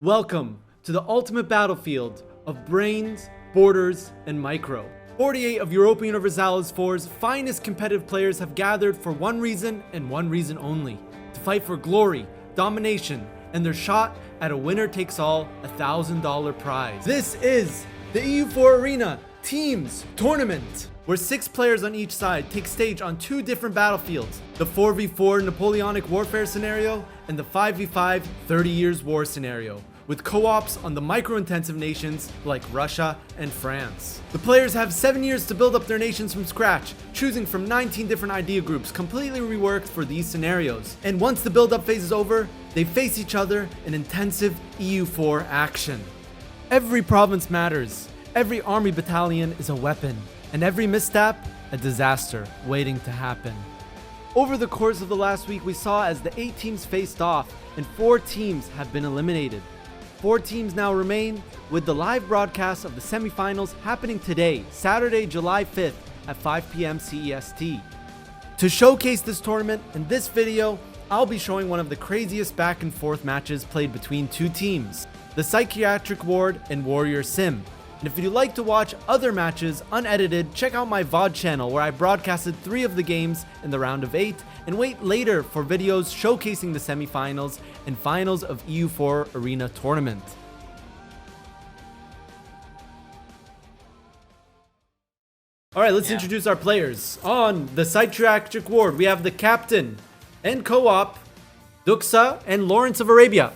Welcome to the ultimate battlefield of brains, borders, and micro. 48 of Europa Universalis IV's finest competitive players have gathered for one reason and one reason only: to fight for glory, domination, and their shot at a winner-takes-all $1,000 prize. This is the EU4 Arena Teams Tournament, where 6 players on each side take stage on 2 different battlefields: the 4v4 Napoleonic Warfare scenario and the 5v5 30 Years War scenario, with co-ops on the micro-intensive nations like Russia and France. The players have 7 years to build up their nations from scratch, choosing from 19 different idea groups completely reworked for these scenarios. And once the build-up phase is over, they face each other in intensive EU4 action. Every province matters, every army battalion is a weapon, and every misstep, a disaster waiting to happen. Over the course of the last week, we saw as the 8 teams faced off, and 4 teams have been eliminated. 4 teams now remain, with the live broadcast of the semifinals happening today, Saturday, July 5th at 5 p.m. CEST. To showcase this tournament, in this video, I'll be showing one of the craziest back and forth matches played between 2 teams: the Psychiatric Ward and Warrior Sim. And if you'd like to watch other matches unedited, check out my VOD channel where I broadcasted 3 of the games in the round of 8, and wait later for videos showcasing the semifinals and finals of EU4 Arena Tournament. Alright, let's introduce our players. On the Psychiatric Ward, we have the captain and co-op, Duxa and Lawrence of Arabia.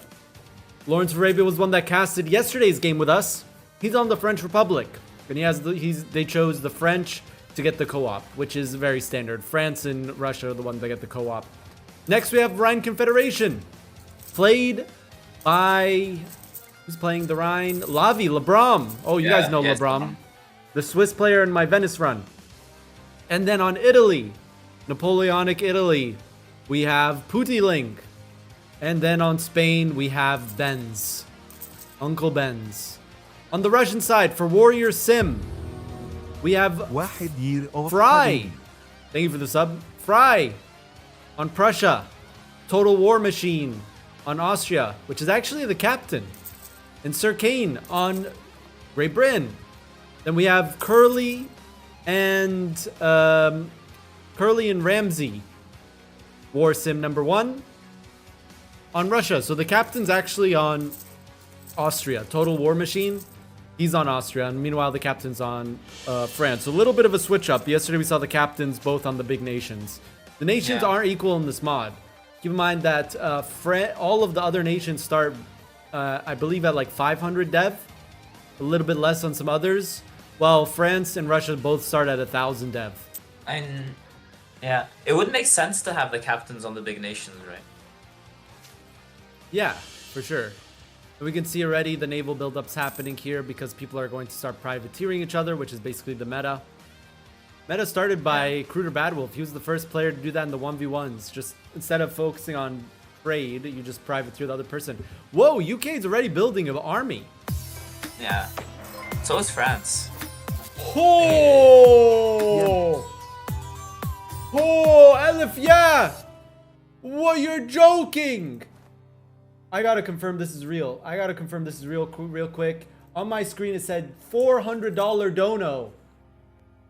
Lawrence of Arabia was one that casted yesterday's game with us. He's on the French Republic, and they chose the French to get the co-op, which is very standard. France and Russia are the ones that get the co-op. Next, we have Rhine Confederation, played by, who's playing the Rhine? Lavi, Lebram. Oh, you guys know Lebram, the Swiss player in my Venice run. And then on Italy, Napoleonic Italy, we have Putiling. And then on Spain, we have Benz, Uncle Benz. On the Russian side, for Warrior Sim, we have Fry. Thank you for the sub. Fry. On Prussia, Total War Machine. On Austria, which is actually the captain. And Sir Kane on Great Britain. Then we have Curly and Ramsey. War Sim number 1. On Russia, so the captain's actually on Austria. Total War Machine. He's on Austria, and meanwhile the captain's on France. So a little bit of a switch up. Yesterday we saw the captains both on the big nations. The nations aren't equal in this mod. Keep in mind that all of the other nations start, I believe, at like 500 dev. A little bit less on some others. While France and Russia both start at 1,000 dev. Yeah, it would make sense to have the captains on the big nations, right? Yeah, for sure. We can see already the naval buildups happening here because people are going to start privateering each other, which is basically the meta. Meta started by Cruder Badwolf. He was the first player to do that in the 1v1s. Just instead of focusing on trade, you just privateer the other person. Whoa, UK is already building an army. Yeah. So is France. Oh! Oh, Elif, yeah! What, you're joking! I gotta confirm this is real. Real quick. On my screen it said $400 dono.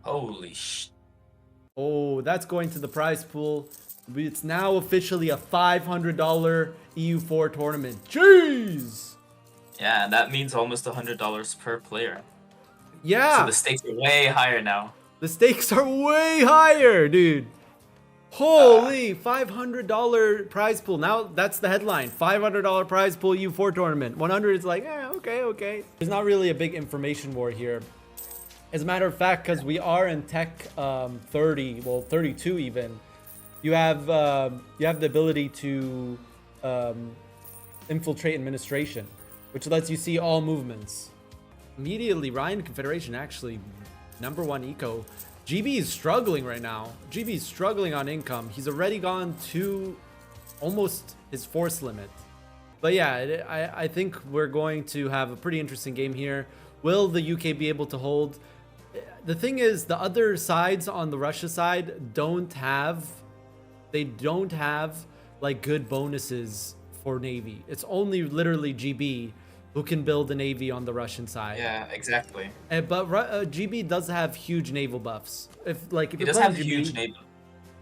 Holy sh! Oh, that's going to the prize pool. It's now officially a $500 EU4 tournament. Jeez! Yeah, that means almost $100 per player. Yeah! So the stakes are way higher now. The stakes are way higher, dude. Holy, $500 prize pool. Now that's the headline. $500 prize pool U4 tournament. 100 is like, okay. There's not really a big information war here. As a matter of fact, because we are in tech 30, well 32 even, you have the ability to infiltrate administration, which lets you see all movements. Immediately, Rhine Confederation actually #1 eco. GB is struggling right now. GB is struggling on income. He's already gone to almost his force limit. But yeah, I think we're going to have a pretty interesting game here. Will the UK be able to hold? The thing is, the other sides on the Russia side don't have like good bonuses for Navy. It's only literally GB. who can build a navy on the Russian side. Yeah, exactly. But GB does have huge naval buffs. If He you're does playing have GB, huge naval.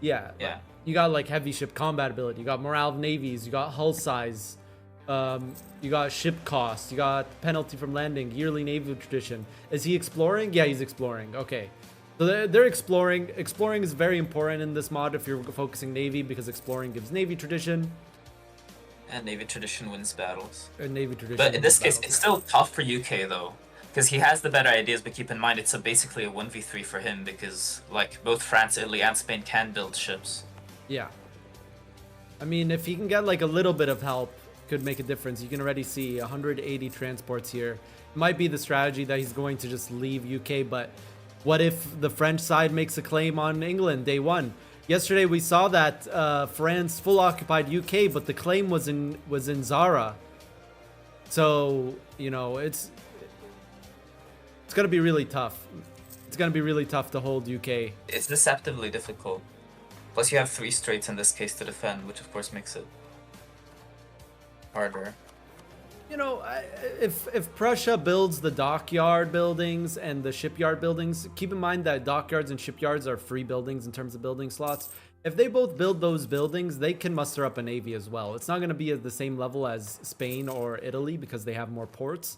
yeah, Yeah. you got like heavy ship combat ability, you got morale of navies, you got hull size, you got ship cost, you got penalty from landing, yearly naval tradition. Is he exploring? Yeah, he's exploring. Okay. So they're exploring. Exploring is very important in this mod if you're focusing navy, because exploring gives navy tradition. And navy tradition wins battles. Navy tradition. But in this case, it's still tough for UK though, because he has the better ideas. But keep in mind, it's basically a 1v3 for him, because like both France, Italy, and Spain can build ships. Yeah. I mean, if he can get like a little bit of help, could make a difference. You can already see 180 transports here. Might be the strategy that he's going to just leave UK, but what if the French side makes a claim on England day one? Yesterday we saw that France full occupied UK, but the claim was in Zara. So, you know, it's gonna be really tough. It's gonna be really tough to hold UK. It's deceptively difficult. Plus you have 3 straits in this case to defend, which of course makes it harder. You know, if Prussia builds the dockyard buildings and the shipyard buildings, keep in mind that dockyards and shipyards are free buildings in terms of building slots. If they both build those buildings, they can muster up a navy as well. It's not going to be at the same level as Spain or Italy because they have more ports.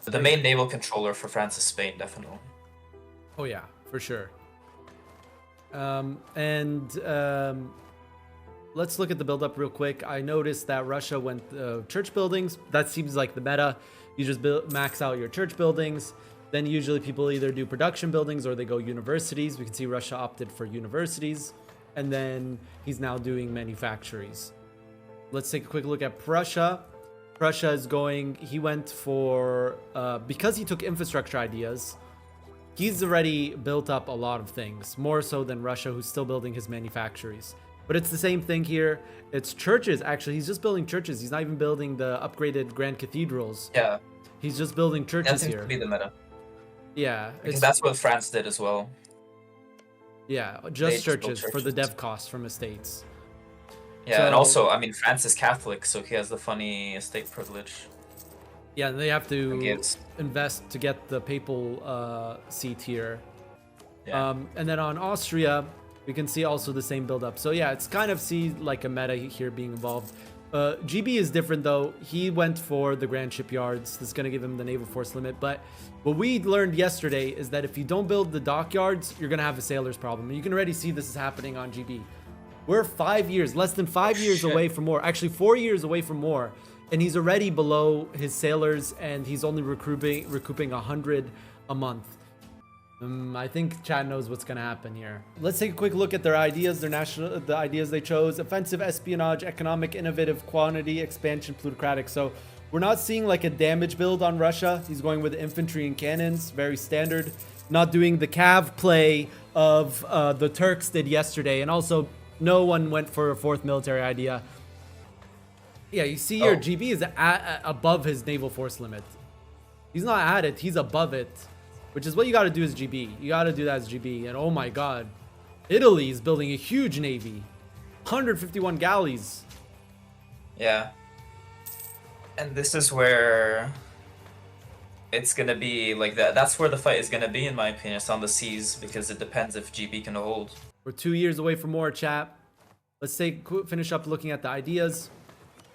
The main naval controller for France is Spain, definitely. Oh yeah, for sure. Let's look at the build-up real quick. I noticed that Russia went church buildings. That seems like the meta. You just max out your church buildings. Then usually people either do production buildings or they go universities. We can see Russia opted for universities. And then he's now doing manufactories. Let's take a quick look at Prussia. Prussia is going... He went for... because he took infrastructure ideas, he's already built up a lot of things. More so than Russia, who's still building his manufactories. But it's the same thing here. It's churches, actually. He's just building churches. He's not even building the upgraded grand cathedrals. Yeah. He's just building churches that seems here. To be the meta. Yeah. Because that's what France did as well. Yeah, just churches for the dev costs from estates. Yeah, so, and also, I mean, France is Catholic, so he has the funny estate privilege. Yeah, they have to invest to get the papal seat here. Yeah. And then on Austria... we can see also the same build up. So yeah, it's kind of like a meta here being involved. GB is different though. He went for the grand shipyards. This is going to give him the naval force limit. But what we learned yesterday is that if you don't build the dockyards, you're going to have a sailors problem. And you can already see this is happening on GB. We're 5 years, less than 5 years away from war. Actually, 4 years away from war. And he's already below his sailors and he's only recouping 100 a month. I think Chad knows what's gonna happen here. Let's take a quick look at their ideas, the ideas they chose. Offensive, espionage, economic, innovative, quantity, expansion, plutocratic. So we're not seeing like a damage build on Russia. He's going with infantry and cannons, very standard. Not doing the cav play of the Turks did yesterday. And also, no one went for a 4th military idea. Yeah, you see here, GB is above his naval force limit. He's not at it, he's above it. Which is what you got to do as GB. You got to do that as GB. And oh my god. Italy is building a huge navy. 151 galleys. Yeah. And this is where it's going to be like that. That's where the fight is going to be, in my opinion. It's on the seas, because it depends if GB can hold. We're 2 years away from war, chat. Let's finish up looking at the ideas.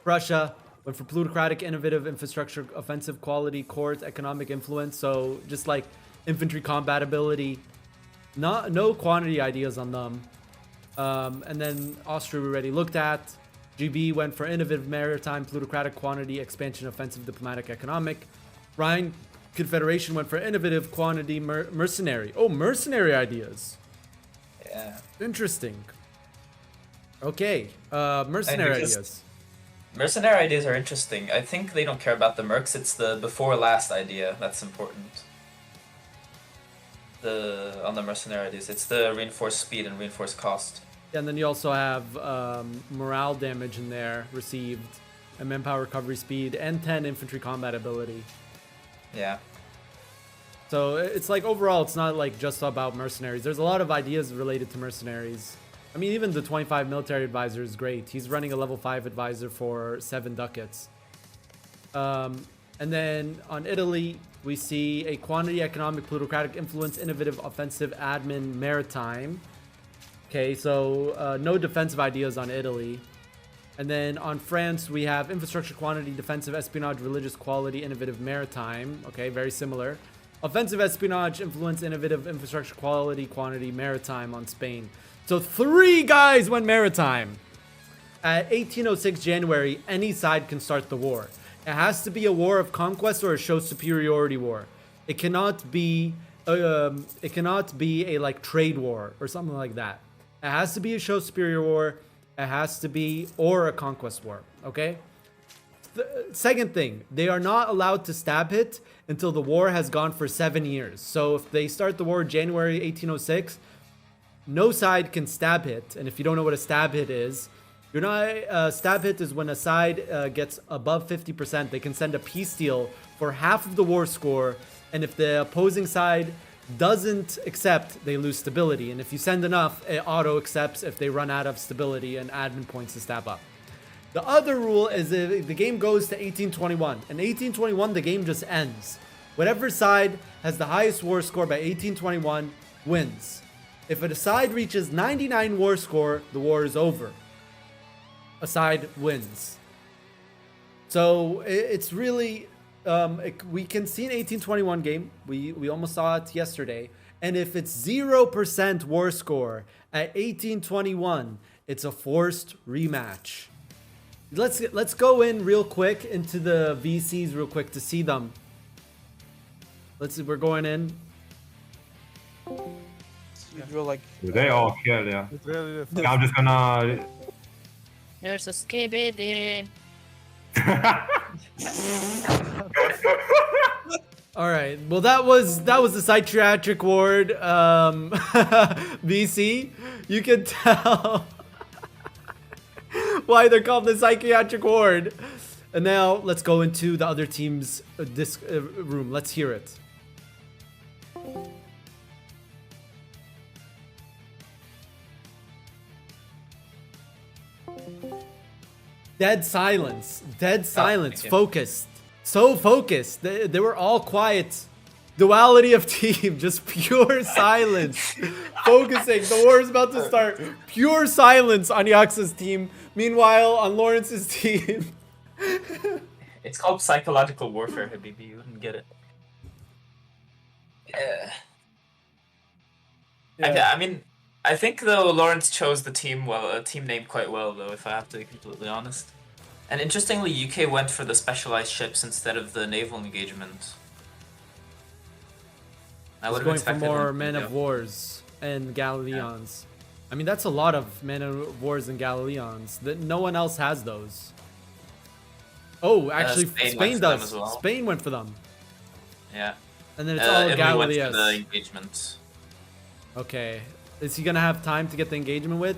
Russia went for plutocratic, innovative, infrastructure, offensive, quality, court, economic influence. So just like infantry combat ability, no quantity ideas on them. And then Austria we already looked at. GB went for innovative, maritime, plutocratic, quantity, expansion, offensive, diplomatic, economic. Rhine Confederation went for innovative, quantity, mercenary. Oh, mercenary ideas. Yeah. Interesting. Okay, mercenary ideas. Mercenary ideas are interesting. I think they don't care about the mercs. It's the before last idea that's important. On the mercenary ideas, it's the reinforced speed and reinforced cost. Yeah, and then you also have morale damage in there received, and manpower recovery speed, and 10 infantry combat ability. Yeah. So it's like overall, it's not like just about mercenaries. There's a lot of ideas related to mercenaries. I mean, even the 25 military advisor is great. He's running a level 5 advisor for 7 ducats. And then on Italy, we see a quantity, economic, plutocratic, influence, innovative, offensive, admin, maritime. Okay, so no defensive ideas on Italy. And then on France, we have infrastructure, quantity, defensive, espionage, religious, quality, innovative, maritime. Okay, very similar. Offensive, espionage, influence, innovative, infrastructure, quality, quantity, maritime on Spain. So 3 guys went maritime. At 1806 January, any side can start the war. It has to be a war of conquest or a show superiority war. It cannot be a like trade war or something like that. It has to be a show superior war. It has to be or a conquest war. Okay. Second thing, they are not allowed to stab hit until the war has gone for 7 years. So if they start the war January 1806, no side can stab hit. And if you don't know what a stab hit is, you're not stab hit is when a side gets above 50%, they can send a peace deal for half of the war score, and if the opposing side doesn't accept, they lose stability. And if you send enough, it auto accepts if they run out of stability and admin points to stab up. The other rule is if the game goes to 1821. In 1821, the game just ends. Whatever side has the highest war score by 1821 wins. If a side reaches 99 war score, the war is over. A side wins. So it's really we can see an 1821 game. We almost saw it yesterday. And if it's 0% war score at 1821, it's a forced rematch. Let's go in real quick into the VCs real quick to see them. We're going in. You feel like They all kill, yeah. it's really I'm just gonna. There's a skibidi. All right. Well, that was the psychiatric ward. VC. You can tell why they're called the psychiatric ward. And now let's go into the other team's room. Let's hear it. Dead silence. Dead silence. Focused. So focused. They were all quiet. Duality of team. Just pure silence. Focusing. The war is about to start. Pure silence on Yaxa's team. Meanwhile, on Lawrence's team. It's called psychological warfare, Habibi. You wouldn't get it. Yeah. I mean, I think though Lawrence chose the team name quite well though, if I have to be completely honest. And interestingly, UK went for the specialized ships instead of the naval engagement. I would have Going for expected more them to men go. of wars and Galileons. I mean, that's a lot of men of wars and Galileons. That no one else has those. Oh, actually, Spain went Spain for them does. as well. Spain went for them, Yeah. and then it's all Italy went for the Galileos. engagement. Okay, is he gonna have time to get the engagement with?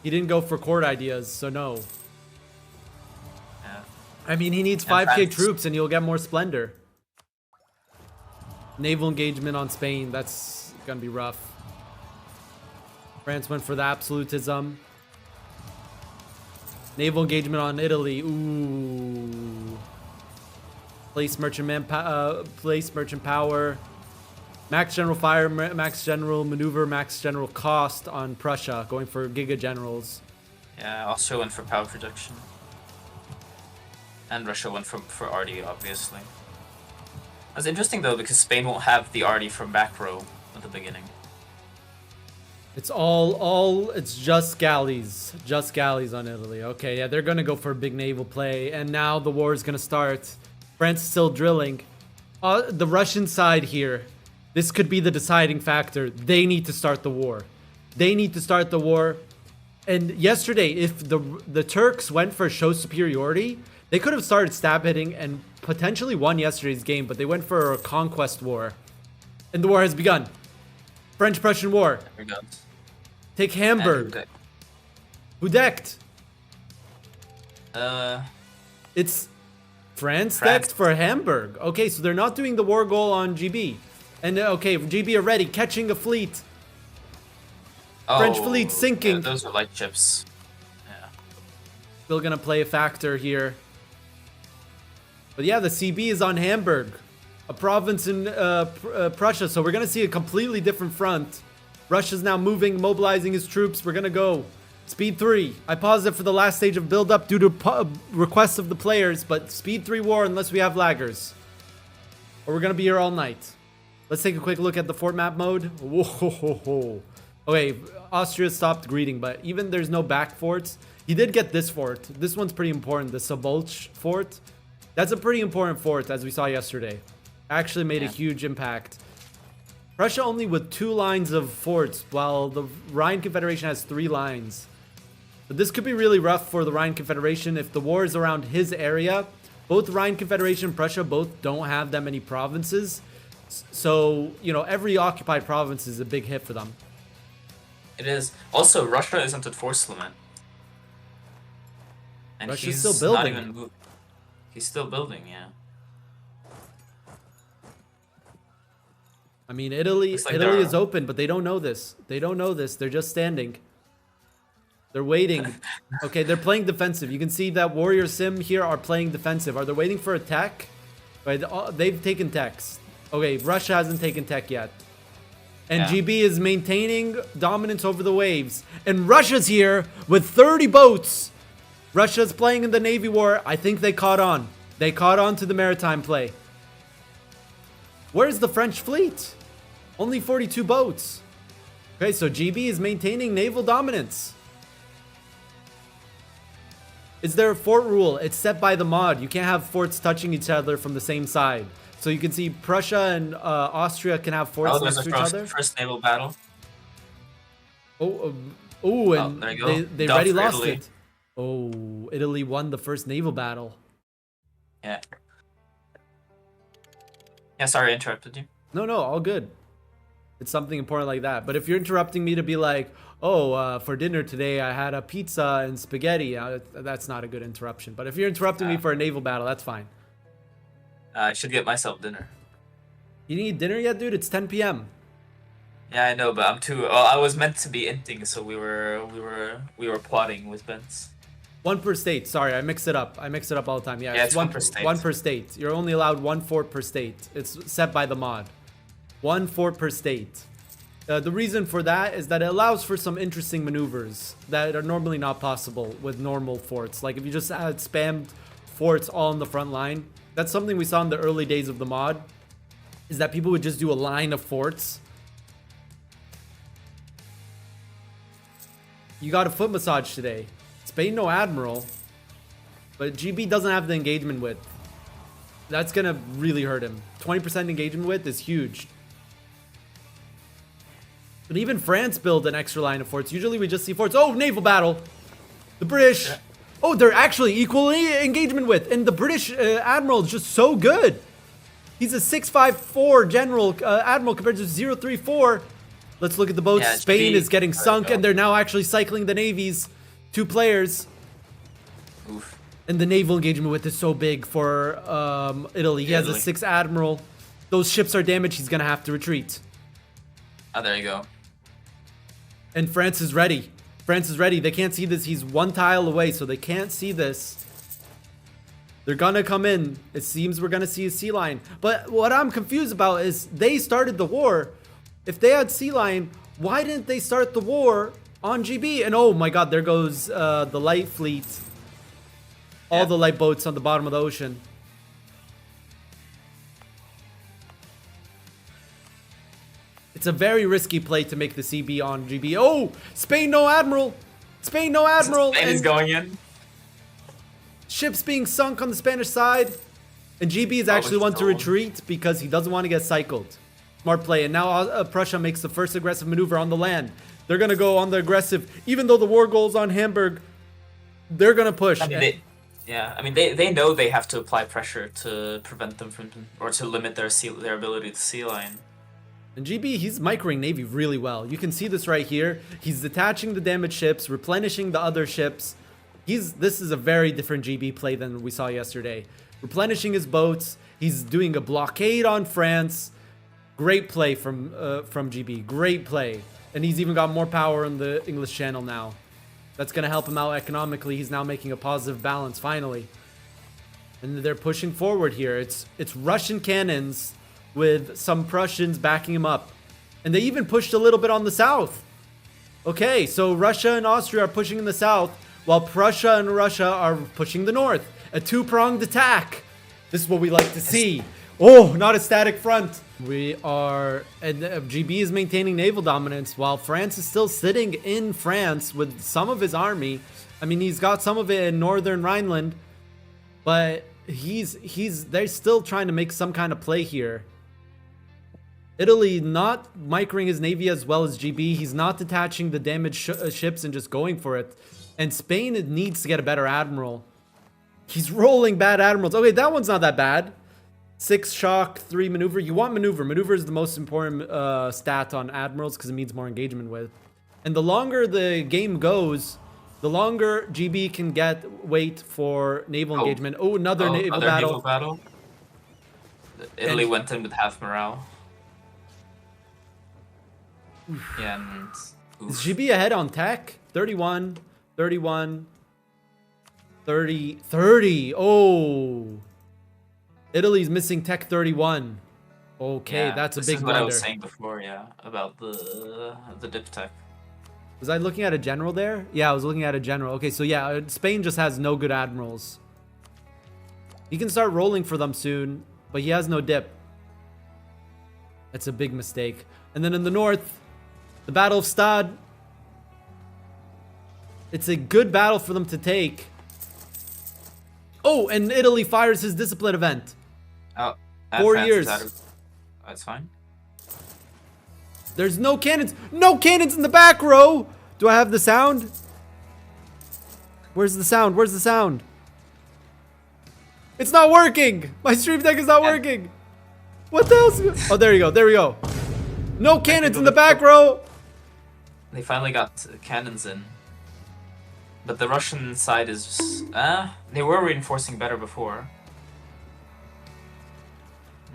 He didn't go for court ideas, so no. Yeah. I mean, he needs And 5k France. troops, and you'll get more splendor. Naval engagement on Spain. That's gonna be rough. France went for the absolutism. Naval engagement on Italy. Ooh. Place merchant power. Max general fire, max general maneuver, max general cost on Prussia. Going for giga generals. Yeah, Austria went for power production. And Russia went for RD, obviously. That's interesting though, because Spain won't have the RD from back row at the beginning. It's it's just galleys on Italy. Okay, yeah, they're gonna go for a big naval play, and now the war is gonna start. France is still drilling. The Russian side here, this could be the deciding factor. They need to start the war. They need to start the war. And yesterday, if the Turks went for show superiority, they could have started stab hitting and potentially won yesterday's game, but they went for a conquest war. And the war has begun. French-Prussian War. There we go. Take Hamburg. Who decked? It's France decked for Hamburg. Okay, so they're not doing the war goal on GB. And okay, GB are ready, catching a fleet. French fleet sinking. Yeah, those are light ships. Yeah. Still gonna play a factor here. But yeah, the CB is on Hamburg, a province in Prussia. So we're going to see a completely different front. Russia's now moving, mobilizing his troops. We're going to go. Speed 3. I paused it for the last stage of build-up due to requests of the players, but Speed 3 war unless we have laggers. Or we're going to be here all night. Let's take a quick look at the fort map mode. Whoa. Okay, Austria stopped greeting, but even there's no back forts. He did get this fort. This one's pretty important, the Sobolch fort. That's a pretty important fort, as we saw yesterday. Actually made a huge impact. Prussia only with 2 lines of forts, while the Rhine Confederation has 3 lines. But this could be really rough for the Rhine Confederation if the war is around his area. Both Rhine Confederation and Prussia both don't have that many provinces. So, you know, every occupied province is a big hit for them. It is. Also, Russia isn't at force limit. And Russia's he's still building. Not even he's still building, yeah. I mean, Italy Like is open, but they don't know this. They don't know this. They're just standing. They're waiting. Okay, they're playing defensive. You can see that Warrior Sim here are playing defensive. Are they waiting for attack? Right, they've taken techs. Okay, Russia hasn't taken tech yet. And GB is maintaining dominance over the waves. And Russia's here with 30 boats. Russia's playing in the Navy war. I think they caught on. They caught on to the maritime play. Where's the French fleet? Only 42 boats. Okay, so GB is maintaining naval dominance. Is there a fort rule? It's set by the mod. You can't have forts touching each other from the same side. So you can see Prussia and Austria can have forts next to each other. First naval battle. And there you go. they Dub already for lost Italy. it. Oh, Italy won the first naval battle. Yeah. Yeah, sorry I interrupted you. No, all good. It's something important like that. But if you're interrupting me to be like, oh, for dinner today I had a pizza and spaghetti, that's not a good interruption. But if you're interrupting me for a naval battle, that's fine. I should get myself dinner. You need dinner yet, dude? It's 10 p.m. Yeah, I know, but I'm too. Oh, I was meant to be inting, so we were plotting with Vince. 1 per state. Sorry, I mix it up. I mix it up all the time. Yeah, it's 1 per state. 1 per state. You're only allowed 1 fort per state. It's set by the mod. 1 fort per state. The reason for that is that it allows for some interesting maneuvers that are normally not possible with normal forts. Like if you just had spammed forts all in the front line. That's something we saw in the early days of the mod. Is that people would just do a line of forts. You got a foot massage today. Spain no admiral, but GB doesn't have the engagement width. That's gonna really hurt him. 20% engagement width is huge. But even France built an extra line of forts. Usually we just see forts. Oh, naval battle. The British. Yeah. Oh, they're actually equally engagement width. And the British admiral is just so good. He's a 654 general admiral compared to 034. Let's look at the boats. Yeah, Spain is getting sunk, and they're now actually cycling the navies. 2 players. Oof. And the naval engagement width is so big for Italy. He has a 6 admiral. Those ships are damaged. He's going to have to retreat. Oh, there you go. And France is ready. France is ready. They can't see this. He's 1 tile away, so they can't see this. They're going to come in. It seems we're going to see a sea line. But what I'm confused about is they started the war. If they had sea line, why didn't they start the war on GB? And oh my god, there goes the light fleet. All the light boats on the bottom of the ocean. It's a very risky play to make the CB on GB. Oh, Spain no admiral. Spain no admiral. Spain is going in. Ships being sunk on the Spanish side. And GB is actually one to retreat because he doesn't want to get cycled. Smart play. And now Prussia makes the first aggressive maneuver on the land. They're going to go on the aggressive. Even though the war goal's on Hamburg, they're going to push. I mean, they know they have to apply pressure to prevent them from, or to limit their ability to sea line. And GB, he's microing Navy really well. You can see this right here. He's detaching the damaged ships, replenishing the other ships. This is a very different GB play than we saw yesterday. Replenishing his boats. He's doing a blockade on France. Great play from GB. Great play. And he's even got more power in the English Channel now. That's going to help him out economically. He's now making a positive balance, finally. And they're pushing forward here. It's Russian cannons with some Prussians backing them up. And they even pushed a little bit on the south. Okay, so Russia and Austria are pushing in the south, while Prussia and Russia are pushing the north. A two-pronged attack. This is what we like to see. Oh, not a static front. We are... And GB is maintaining naval dominance, while France is still sitting in France with some of his army. I mean, he's got some of it in northern Rhineland, but they're still trying to make some kind of play here. Italy not microing his navy as well as GB. He's not detaching the damaged ships and just going for it. And Spain needs to get a better admiral. He's rolling bad admirals. Okay, that one's not that bad. 6 shock, 3 maneuver. You want maneuver. Maneuver is the most important stat on admirals because it means more engagement with. And the longer the game goes, the longer GB can wait for naval engagement. Oh, another naval battle. Italy went in with half morale. Yeah, and... Is GB ahead on tech? 31, 31, 30, 30. Oh. Italy's missing tech 31. Okay, yeah, that's a big This is what blunder. I was saying before, yeah, about the dip tech. Was I looking at a general there? Yeah, I was looking at a general. Okay, so yeah, Spain just has no good admirals. He can start rolling for them soon, but he has no dip. That's a big mistake. And then in the north, the Battle of Stade. It's a good battle for them to take. Oh, and Italy fires his discipline event. Oh, 4 years. That's fine. There's no cannons. No cannons in the back row. Do I have the sound? Where's the sound? Where's the sound? It's not working. My stream deck is not working. What the hell? Oh, there you go. There we go. No cannons in the back row. They finally got cannons in. But the Russian side is... they were reinforcing better before.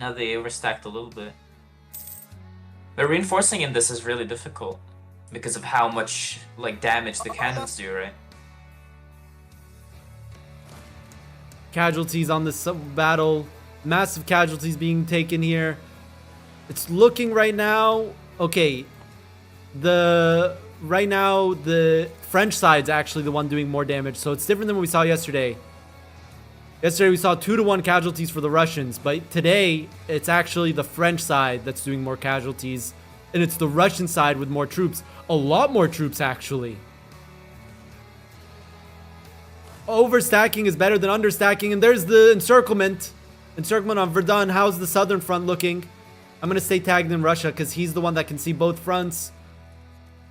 Now they overstacked a little bit. But reinforcing in this is really difficult. Because of how much, like, damage the cannons do, right? Casualties on this battle. Massive casualties being taken here. It's looking right now... Okay. Right now, the French side's actually the one doing more damage. So it's different than what we saw yesterday. Yesterday we saw 2-to-1 casualties for the Russians. But today, it's actually the French side that's doing more casualties. And it's the Russian side with more troops. A lot more troops, actually. Overstacking is better than understacking. And there's the encirclement. Encirclement on Verdun. How's the southern front looking? I'm going to stay tagged in Russia because he's the one that can see both fronts.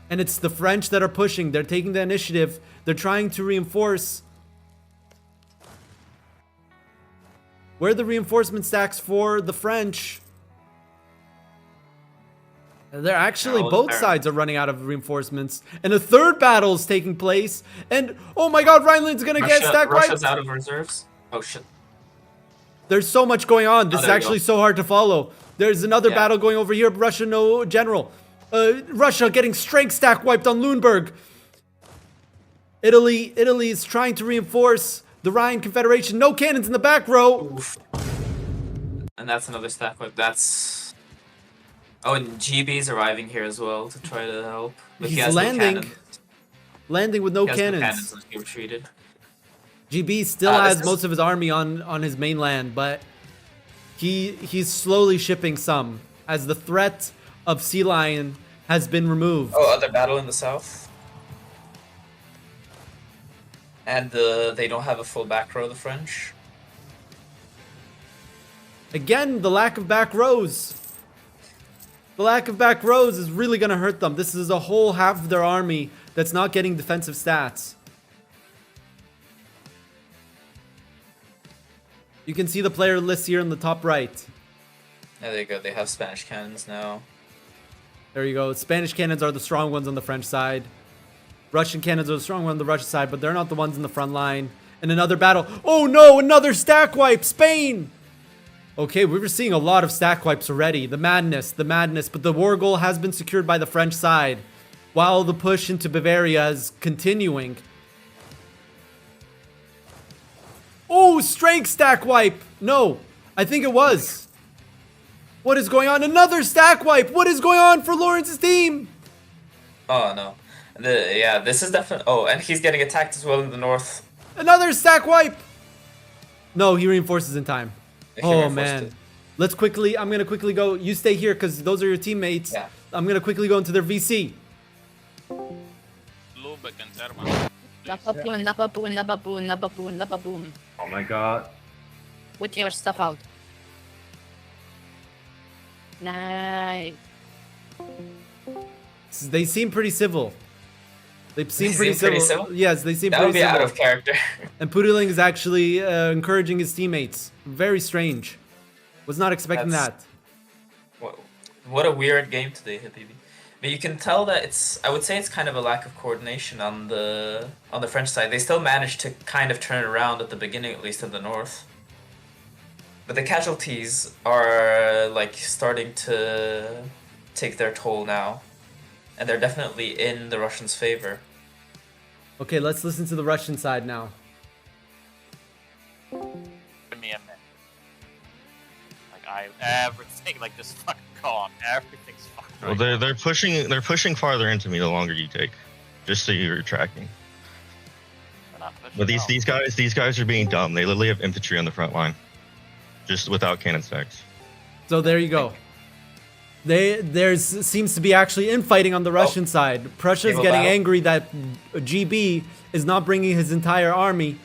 And it's the French that are pushing. They're taking the initiative. They're trying to reinforce. Where are the reinforcement stacks for the French? They're actually, both sides are running out of reinforcements. And a third battle is taking place. And, oh my god, Rhineland's going to get stack wiped. Russia's out of reserves. Oh, shit. There's so much going on. This is actually so hard to follow. There's another battle going over here. Russia, no general. Russia getting strength stack wiped on Lüneburg. Italy is trying to reinforce the Rhine Confederation. No cannons in the back row. Oof. And that's another stack wipe. That's... Oh, and GB's arriving here as well to try to help. But He's he has landing. No cannons. Landing with no He has cannons. No cannons, he retreated. GB still has most of his army on his mainland, but he's slowly shipping some as the threat of Sea Lion has been removed. Oh, other battle in the south. And they don't have a full back row, the French. Again, the lack of back rows. The lack of back rows is really going to hurt them. This is a whole half of their army that's not getting defensive stats. You can see the player list here in the top right. Yeah, there you go. They have Spanish cannons now. There you go. Spanish cannons are the strong ones on the French side. Russian cannons are the strong ones on the Russian side, but they're not the ones in the front line. In another battle. Oh no, another stack wipe. Spain! Okay, we were seeing a lot of stack wipes already. The madness. But the war goal has been secured by the French side. While the push into Bavaria is continuing. Oh, Oh, strength stack wipe. No, I think it was. What is going on? Another stack wipe. What is going on for Lawrence's team? Oh no. Yeah, this is definitely. Oh, and he's getting attacked as well in the north. Another stack wipe. No, he reinforces in time. He Oh reinforced man. it. Let's quickly. I'm gonna quickly go. You stay here because those are your teammates. Yeah. I'm gonna quickly go into their VC. Napaboon, napaboon, napaboon, napaboon, napaboon. Oh my god. Put your stuff out. Nice. They seem pretty civil. They seem pretty pretty civil. civil? Yes, they seem That would pretty be civil. out of character. And Poodling is actually encouraging his teammates. Very strange. Was not expecting That's- that. What a weird game today, Habibi. But you can tell that I would say it's kind of a lack of coordination on the French side. They still managed to kind of turn it around at the beginning, at least in the north. But the casualties are like starting to take their toll now. And they're definitely in the Russians' favor. Okay, let's listen to the Russian side now. Give me a minute. Like everything, like just fucking calm. Everything's fucking. Well, they're pushing farther into me the longer you take, just so you're tracking. But these guys are being dumb. They literally have infantry on the front line, just without cannon stacks. So there you go. There's seems to be actually infighting on the Russian side. Prussia's Naval getting battle. angry that GB is not bringing his entire army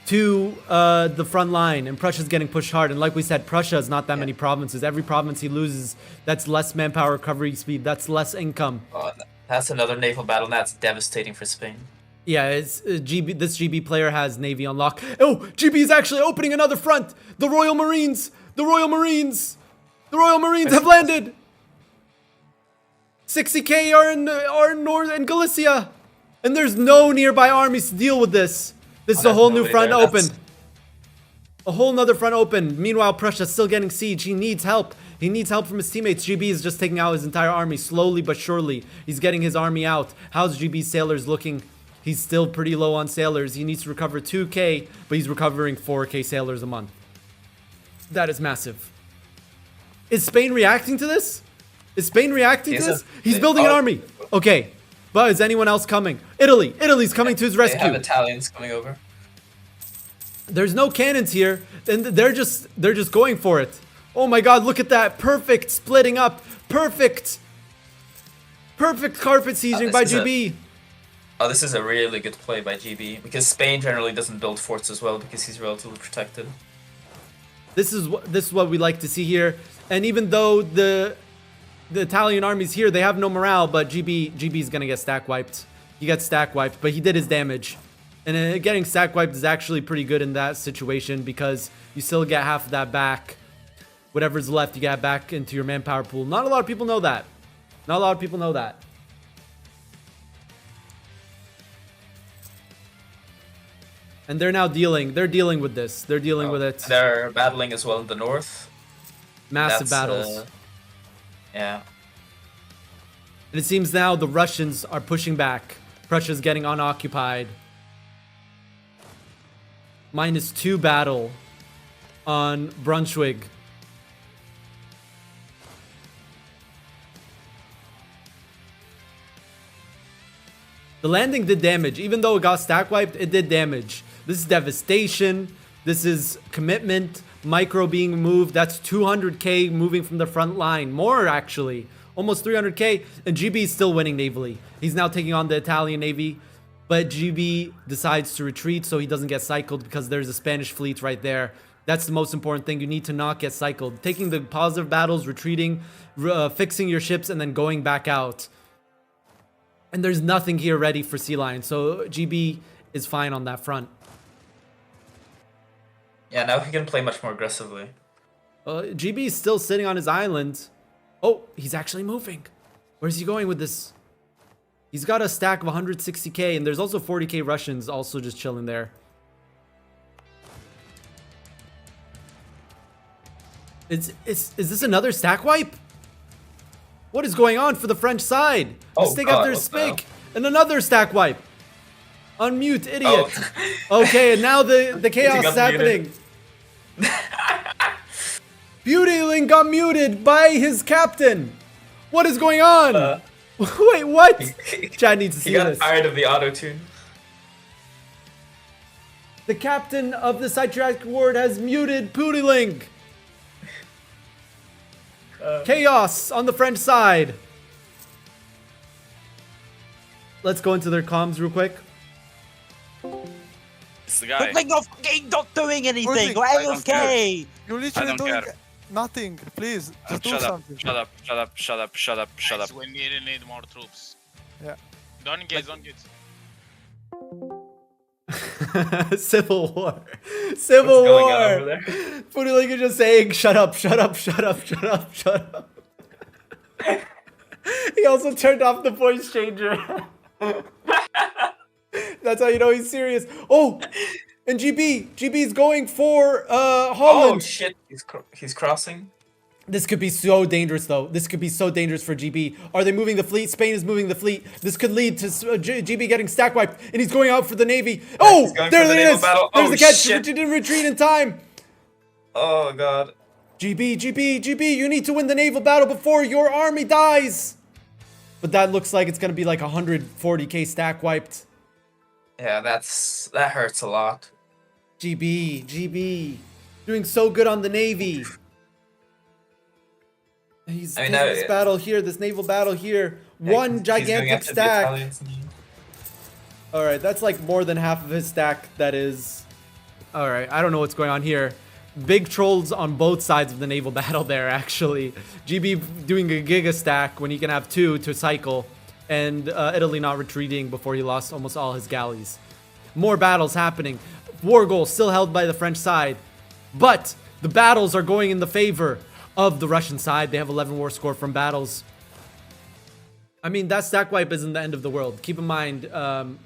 to the front line, and Prussia's getting pushed hard. And like we said, Prussia is not that many provinces. Every province he loses, that's less manpower recovery speed. That's less income. That's another naval battle, and that's devastating for Spain. Yeah, it's GB. This GB player has Navy on lock. Oh, GB is actually opening another front. The Royal Marines. The Royal Marines. The Royal Marines have landed. 60k are in North and Galicia, and there's no nearby armies to deal with this. This is a there's whole new nobody front there. open. A whole nother front open. Meanwhile, Prussia's still getting siege. He needs help. He needs help from his teammates. GB is just taking out his entire army slowly but surely. He's getting his army out. How's GB's sailors looking? He's still pretty low on sailors. He needs to recover 2k, but he's recovering 4k sailors a month. That is massive. Is Spain reacting to this? Is Spain reacting to this? He's building an army. Okay. But is anyone else coming? Italy. Italy's coming to his They have rescue. Italians coming over. There's no cannons here, and they're just going for it. Oh my god, look at that. Perfect splitting up. Perfect carpet sieging by this is GB. Oh, this is a really good play by GB, because Spain generally doesn't build forts as well because he's relatively protected. This is what we like to see here. And even though the Italian army's here, they have no morale, but GB's gonna get stack wiped. He got stack wiped, but he did his damage. And getting stack wiped is actually pretty good in that situation because you still get half of that back. Whatever's left, you get back into your manpower pool. Not a lot of people know that. Not a lot of people know that. And they're now dealing with this. They're dealing with it. They're battling as well in the north. Massive That's, battles. Yeah. And it seems now the Russians are pushing back. Prussia's getting unoccupied. -2 battle on Brunswick. The landing did damage. Even though it got stack wiped, it did damage. This is devastation. This is commitment. Micro being moved. That's 200k moving from the front line. More, actually. Almost 300k. And GB is still winning navally. He's now taking on the Italian Navy. But GB decides to retreat so he doesn't get cycled because there's a Spanish fleet right there. That's the most important thing. You need to not get cycled. Taking the positive battles, retreating, fixing your ships, and then going back out. And there's nothing here ready for Sea Lion. So GB is fine on that front. Yeah, now he can play much more aggressively. GB is still sitting on his island. Oh, he's actually moving. Where's he going with this? He's got a stack of 160k, and there's also 40k Russians also just chilling there. Is this another stack wipe? What is going on for the French side? Oh, Mistake God, after what the hell? mistake. And another stack wipe. Unmute, idiot. Okay, and now the chaos is happening. Beautyling got muted by his captain. What is going on? Wait, what? Chad needs to see He got this. tired of the auto-tune. The captain of the Sidetrack Ward has muted Beautyling. Chaos on the French side. Let's go into their comms real quick. It's the guy. Like not doing anything. Pudding, We're I don't okay. You're I literally don't doing care. nothing. Please, just do Shut up, something. shut up, shut up, shut up, shut up, shut up. Guys, we need more troops. Yeah. Don't engage, don't engage. Civil war. Civil What's going on over war. there? Beautyling is just saying, shut up, shut up, shut up, shut up, shut up. He also turned off the voice changer. That's how you know he's serious. Oh, and GB's going for Oh Holland. shit, he's crossing. This could be so dangerous, though. This could be so dangerous for GB. Are they moving the fleet? Spain is moving the fleet. This could lead to GB getting stack wiped, and he's going out for the Navy. Oh, he's going there for the it naval is. battle. There's Oh, the catch. shit. Didn't retreat in time. Oh god. GB, you need to win the naval battle before your army dies. But that looks like it's gonna be like 140k stack wiped. Yeah, that hurts a lot. GB, doing so good on the Navy. He's I mean, taking this battle here, this naval battle here. One He's going gigantic after the stack. Italians now. All right, that's like more than half of his stack. That is. All right, I don't know what's going on here. Big trolls on both sides of the naval battle there, actually. GB doing a giga stack when he can have two to cycle, and Italy not retreating before he lost almost all his galleys. More battles happening. War goal still held by the French side, but the battles are going in the favor of the Russian side. They have 11 war score from battles. I mean, that stack wipe isn't the end of the world. Keep in mind,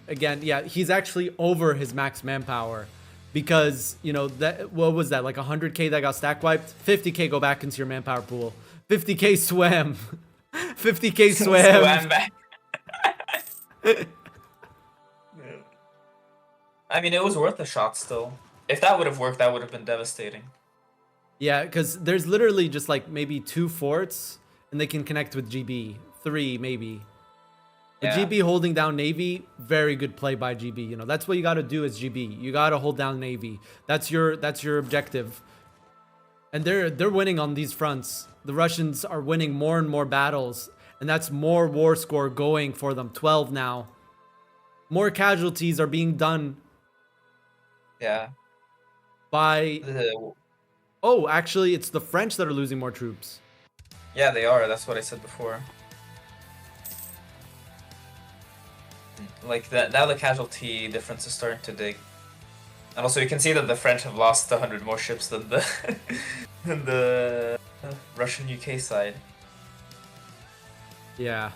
again, yeah, he's actually over his max manpower. Because, you know, that what was that, like 100k that got stack wiped? 50k go back into your manpower pool. 50k swam. 50k swam. Swam back. I mean, it was worth a shot still. If that would have worked, that would have been devastating. Yeah, because there's literally just like maybe 2 forts, and they can connect with GB. 3 maybe. The Yeah. GB holding down Navy, very good play by GB. You know, that's what you got to do as GB. You got to hold down Navy. That's your objective. And they're winning on these fronts. The Russians are winning more and more battles, and that's more war score going for them. 12 now. More casualties are being done Yeah. by. The- Oh, actually, it's the French that are losing more troops. yeah, they are. That's what I said before. Like that now, the casualty difference is starting to dig, and also you can see that the French have lost 100 more ships than the than the Russian UK side. Yeah.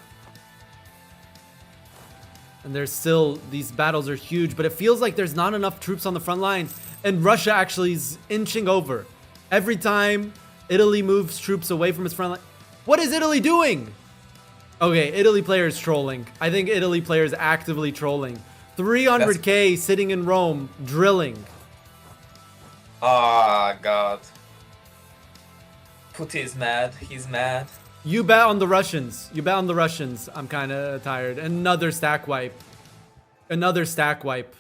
And there's still, these battles are huge, but it feels like there's not enough troops on the front line, and Russia actually is inching over. Every time Italy moves troops away from its front line. What is Italy doing? Okay, Italy players trolling. I think Italy players actively trolling. 300k sitting in Rome, drilling. Ah, God. Putin is mad. He's mad. You bet on the Russians. You bet on the Russians. I'm kind of tired. Another stack wipe. Another stack wipe.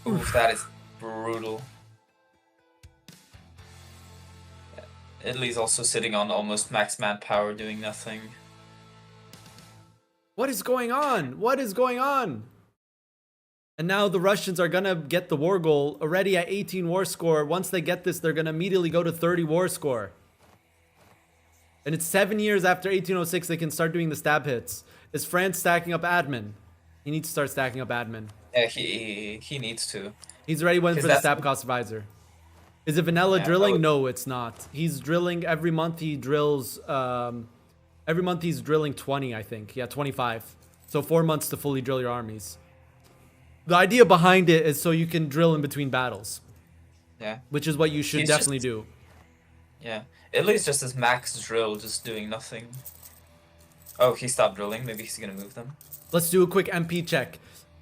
Oof, that is brutal. Yeah. Italy's also sitting on almost max manpower, doing nothing. What is going on? What is going on? And now the Russians are gonna get the war goal already at 18 war score. Once they get this, they're gonna immediately go to 30 war score. And it's 7 years after 1806 they can start doing the stab hits. Is France stacking up admin? He needs to start stacking up admin. Yeah, he needs to. He's already went 'Cause for the that's- stab cost advisor. Is it vanilla Yeah, drilling? that would- No, it's not. He's drilling every month. He drills. Every month he's drilling 20, I think. Yeah, 25. So 4 months to fully drill your armies. The idea behind it is so you can drill in between battles, Yeah. which is what you should He's definitely just- do. Yeah. Italy's just his max drill, just doing nothing. Oh, he stopped drilling. Maybe he's gonna move them. Let's do a quick MP check.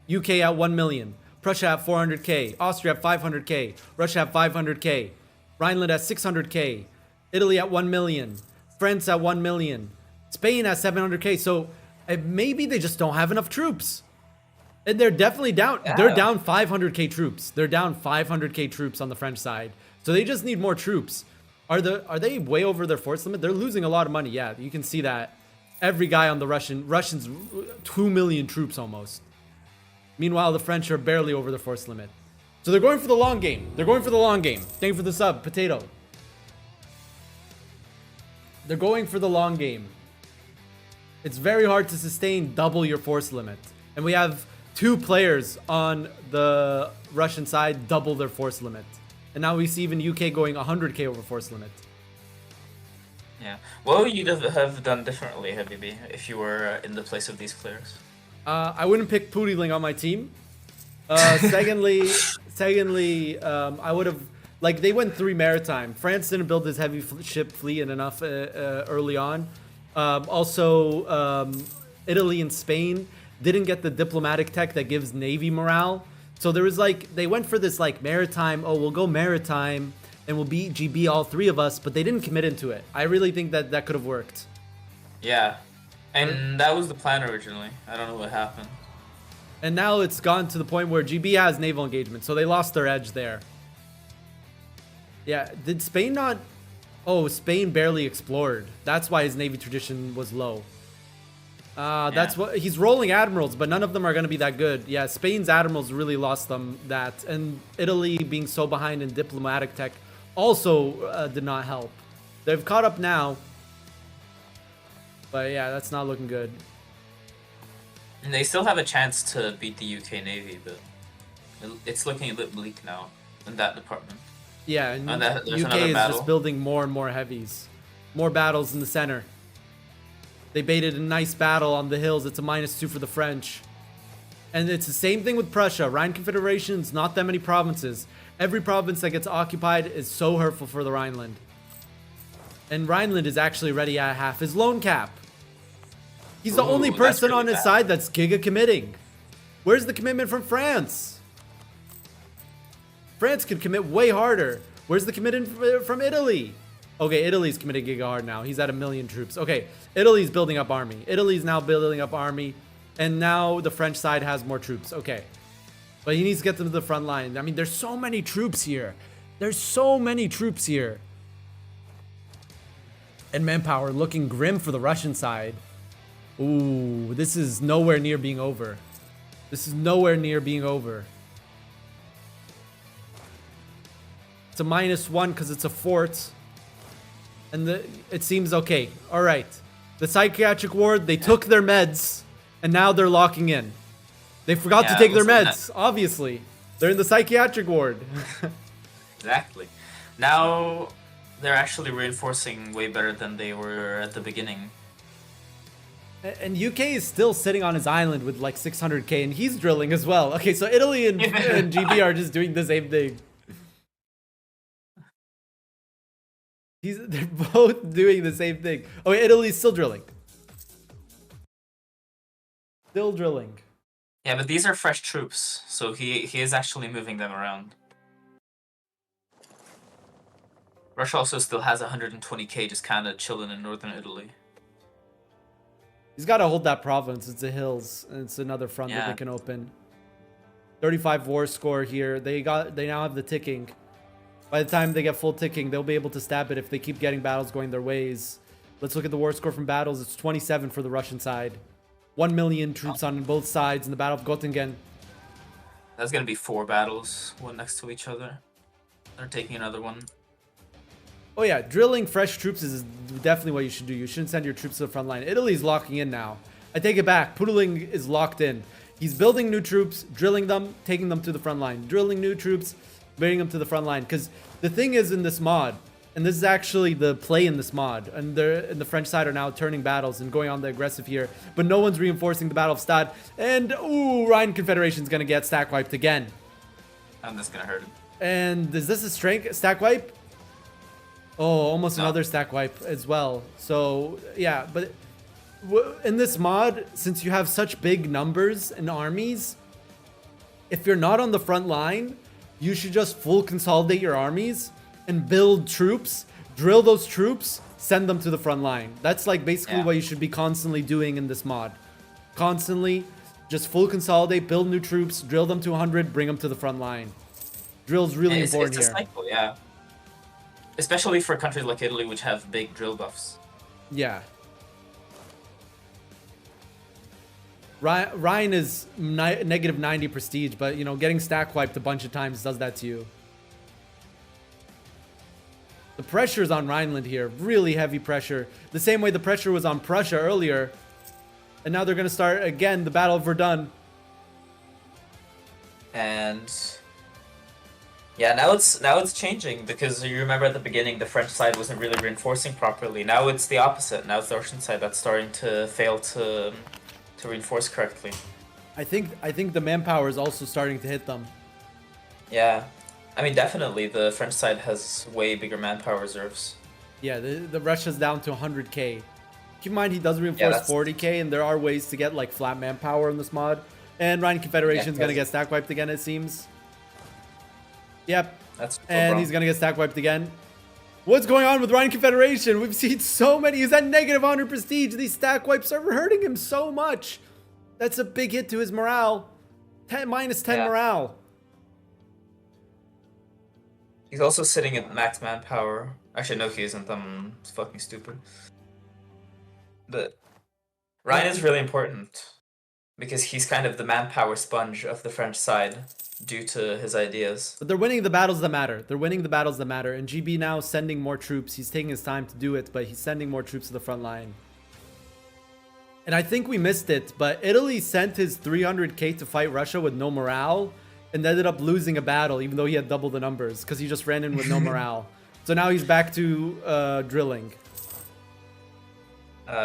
UK at 1 million. Prussia at 400k, Austria at 500k, Russia at 500k, Rhineland at 600k, Italy at 1 million, France at 1 million, Spain at 700k. So maybe they just don't have enough troops. And they're definitely down. Yeah. They're down 500k troops. They're down 500k troops on the French side. So they just need more troops. Are they way over their force limit? They're losing a lot of money. Yeah, you can see that. Every guy on the Russians 2 million troops almost. Meanwhile, the French are barely over their force limit. So they're going for the long game. They're going for the long game. Thank you for the sub, Potato. They're going for the long game. It's very hard to sustain double your force limit. And we have 2 players on the Russian side double their force limit. And now we see even UK going 100k over force limit. Yeah. What would you have done differently, Habibi, if you were in the place of these players? I wouldn't pick Putiling on my team. Secondly, I would have, like, they went 3 maritime. France didn't build this heavy ship fleet enough early on. Also, Italy and Spain didn't get the diplomatic tech that gives navy morale. So there was like, they went for this like maritime, oh, we'll go maritime and we'll beat GB, all 3 of us, but they didn't commit into it. I really think that that could have worked. Yeah. And that was the plan originally. I don't know what happened. And now it's gone to the point where GB has naval engagement, so they lost their edge there. Yeah, did Spain not? Oh, Spain barely explored. That's why his navy tradition was low. That's what he's rolling admirals, but none of them are going to be that good. Yeah, Spain's admirals really lost them that, and Italy being so behind in diplomatic tech also did not help. They've caught up now, but yeah, that's not looking good. And they still have a chance to beat the UK Navy, but it's looking a bit bleak now in that department. Yeah, and there's UK another is battle. just building more and more heavies. More battles in the center. They baited a nice battle on the hills. It's a -2 for the French. And it's the same thing with Prussia. Rhine Confederation's not that many provinces. Every province that gets occupied is so hurtful for the Rhineland. And Rhineland is actually already at half his loan cap. He's the only person on his side that's giga committing. Where's the commitment from France? France could commit way harder. Where's the commitment from Italy? Okay, Italy's committed giga hard now. He's at 1 million troops. Okay, Italy's building up army. Italy's now building up army. And now the French side has more troops. Okay. But he needs to get them to the front line. I mean, there's so many troops here. There's so many troops here. And manpower looking grim for the Russian side. Ooh, this is nowhere near being over. This is nowhere near being over. It's a -1 because it's a fort. And it seems okay. All right. The psychiatric ward, they took their meds, and now they're locking in. They forgot to take their meds, obviously. They're in the psychiatric ward. Exactly. Now they're actually reinforcing way better than they were at the beginning. And UK is still sitting on his island with like 600k, and he's drilling as well. Okay, so Italy and GB are just doing the same thing. They're both doing the same thing. Oh, Italy's still drilling. Still drilling. Yeah, but these are fresh troops, so he is actually moving them around. Russia also still has 120k just kind of chilling in northern Italy. He's got to hold that province. It's the hills, and it's another front that they can open. 35 war score here. They now have the ticking. By the time they get full ticking, they'll be able to stab it if they keep getting battles going their ways. Let's look at the war score from battles. It's 27 for the Russian side. 1 million troops on both sides in the Battle of Göttingen. That's going to be 4 battles, one next to each other. They're taking another one. Oh yeah, drilling fresh troops is definitely what you should do. You shouldn't send your troops to the front line. Italy's locking in now. I take it back. Putiling is locked in. He's building new troops, drilling them, taking them to the front line. Drilling new troops, bringing them to the front line. Because the thing is in this mod, and this is actually the play in this mod, and the French side are now turning battles and going on the aggressive here, but no one's reinforcing the Battle of Stade. And ooh, Rhine Confederation's gonna get stack wiped again. And that's gonna hurt him. And is this a stack wipe? Oh, almost another stack wipe as well. So yeah, but in this mod, since you have such big numbers and armies, if you're not on the front line, you should just full consolidate your armies and build troops, drill those troops, send them to the front line. That's like basically what you should be constantly doing in this mod. Constantly just full consolidate, build new troops, drill them to 100, bring them to the front line. Drill's really important it's here. a cycle, yeah. Especially for countries like Italy, which have big drill buffs. Yeah. Ryan is negative 90 prestige, but you know, getting stack wiped a bunch of times does that to you. The pressure's on Rhineland here, really heavy pressure. The same way the pressure was on Prussia earlier. And now they're gonna start again the Battle of Verdun. And yeah, now it's changing, because you remember at the beginning the French side wasn't really reinforcing properly. Now it's the opposite. Now it's the Russian side that's starting to fail to reinforce correctly. I think the manpower is also starting to hit them. Yeah, I mean definitely the French side has way bigger manpower reserves. Yeah, the Russia's down to 100k. Keep in mind he does reinforce 40k, and there are ways to get like flat manpower in this mod. And Rhine Confederation's gonna get stack wiped again, it seems. Yep. And he's gonna get stack wiped again. What's going on with Rhine Confederation? We've seen so many. He's at negative 100 prestige. These stack wipes are hurting him so much. That's a big hit to his morale. Minus 10 morale. He's also sitting at max manpower. Actually, no, he isn't. I'm fucking stupid. But Ryan is really important because he's kind of the manpower sponge of the French side due to his ideas. But they're winning the battles that matter. They're winning the battles that matter. And GB now sending more troops. He's taking his time to do it, but he's sending more troops to the front line. And I think we missed it, but Italy sent his 300k to fight Russia with no morale and ended up losing a battle, even though he had double the numbers, because he just ran in with no morale. So now he's back to drilling.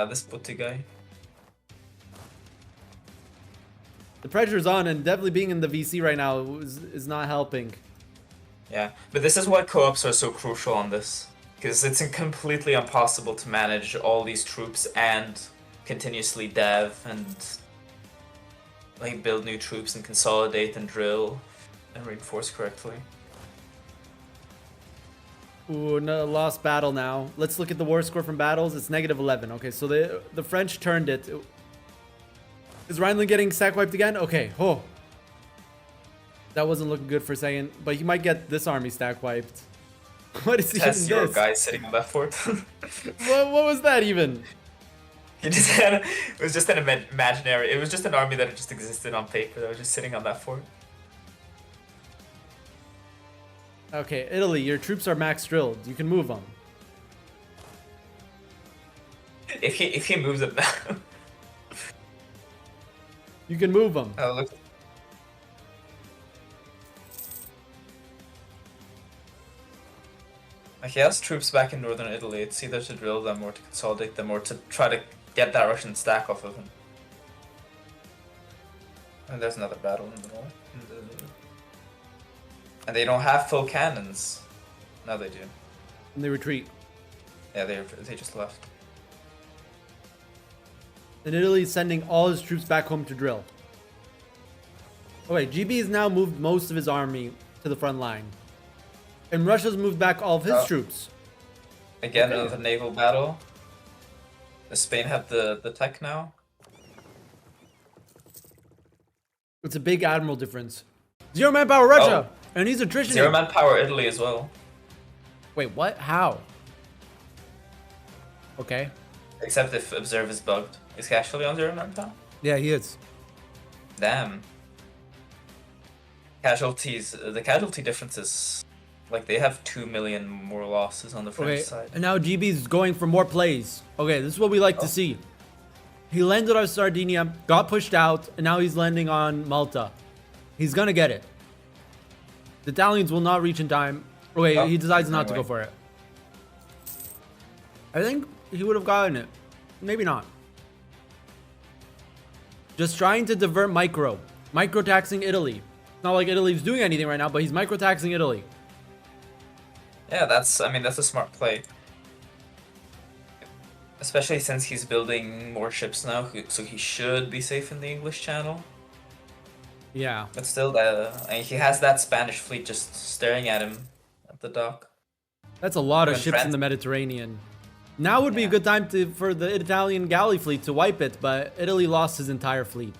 This putty guy. The pressure's on, and definitely being in the VC right now is not helping. Yeah, but this is why co-ops are so crucial on this, because it's completely impossible to manage all these troops and continuously dev and like build new troops and consolidate and drill and reinforce correctly. Ooh, no, lost battle now. Let's look at the war score from battles. It's negative 11. Okay, so the French turned it. Is Rhineland getting stack wiped again? Okay, oh. That wasn't looking good for a second, but he might get this army stack wiped. What is even this? Your guy sitting on that fort. What was that even? He just had it was just an imaginary. It was just an army that just existed on paper that was just sitting on that fort. Okay, Italy, your troops are max drilled. You can move them. If he moves it now. You can move them. Oh, look. Like, he has troops back in northern Italy. It's either to drill them or to consolidate them or to try to get that Russian stack off of him. And there's another battle in the north. And they don't have full cannons. No, they do. And they retreat. Yeah, they just left. And Italy is sending all his troops back home to drill. Oh wait, GB has now moved most of his army to the front line. And Russia's moved back all of his troops. Again, another naval battle. Does Spain have the tech now? It's a big admiral difference. 0 manpower Russia! And he's attrition. 0 manpower Italy as well. Wait, what? How? Okay. Except if Observe is bugged. Is he actually on 0 manpower? Yeah, he is. Damn. Casualties. The casualty difference is... Like, they have 2 million more losses on the French side. And now GB's going for more plays. Okay, this is what we like to see. He landed on Sardinia, got pushed out, and now he's landing on Malta. He's gonna get it. The Italians will not reach in time. Okay, he decides not to go for it. I think he would have gotten it. Maybe not. Just trying to divert micro. Micro-taxing Italy. It's not like Italy's doing anything right now, but he's micro-taxing Italy. Yeah, that's a smart play. Especially since he's building more ships now, so he should be safe in the English Channel. Yeah. But still, I mean, he has that Spanish fleet just staring at him at the dock. That's a lot of Even ships France- in the Mediterranean. Now would be a Yeah. good time for the Italian galley fleet to wipe it, but Italy lost his entire fleet.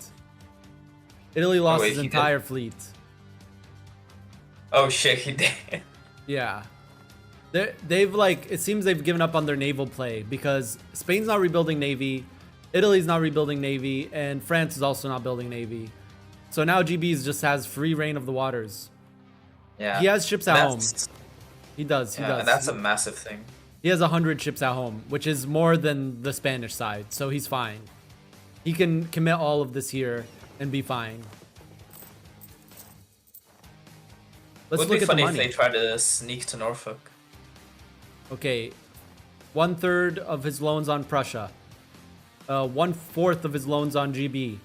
Italy lost wait, his he did? entire fleet. Oh shit, he did. Yeah. They've like, it seems they've given up on their naval play because Spain's not rebuilding navy, Italy's not rebuilding navy, and France is also not building navy. So now GB's just has free reign of the waters. Yeah. He has ships at home. He does. Yeah, and that's a massive thing. He has 100 ships at home, which is more than the Spanish side, so he's fine. He can commit all of this here and be fine. Let's Would look be at the funny if money. they try to sneak to Norfolk. Okay, 1/3 of his loans on Prussia, 1/4 of his loans on GB,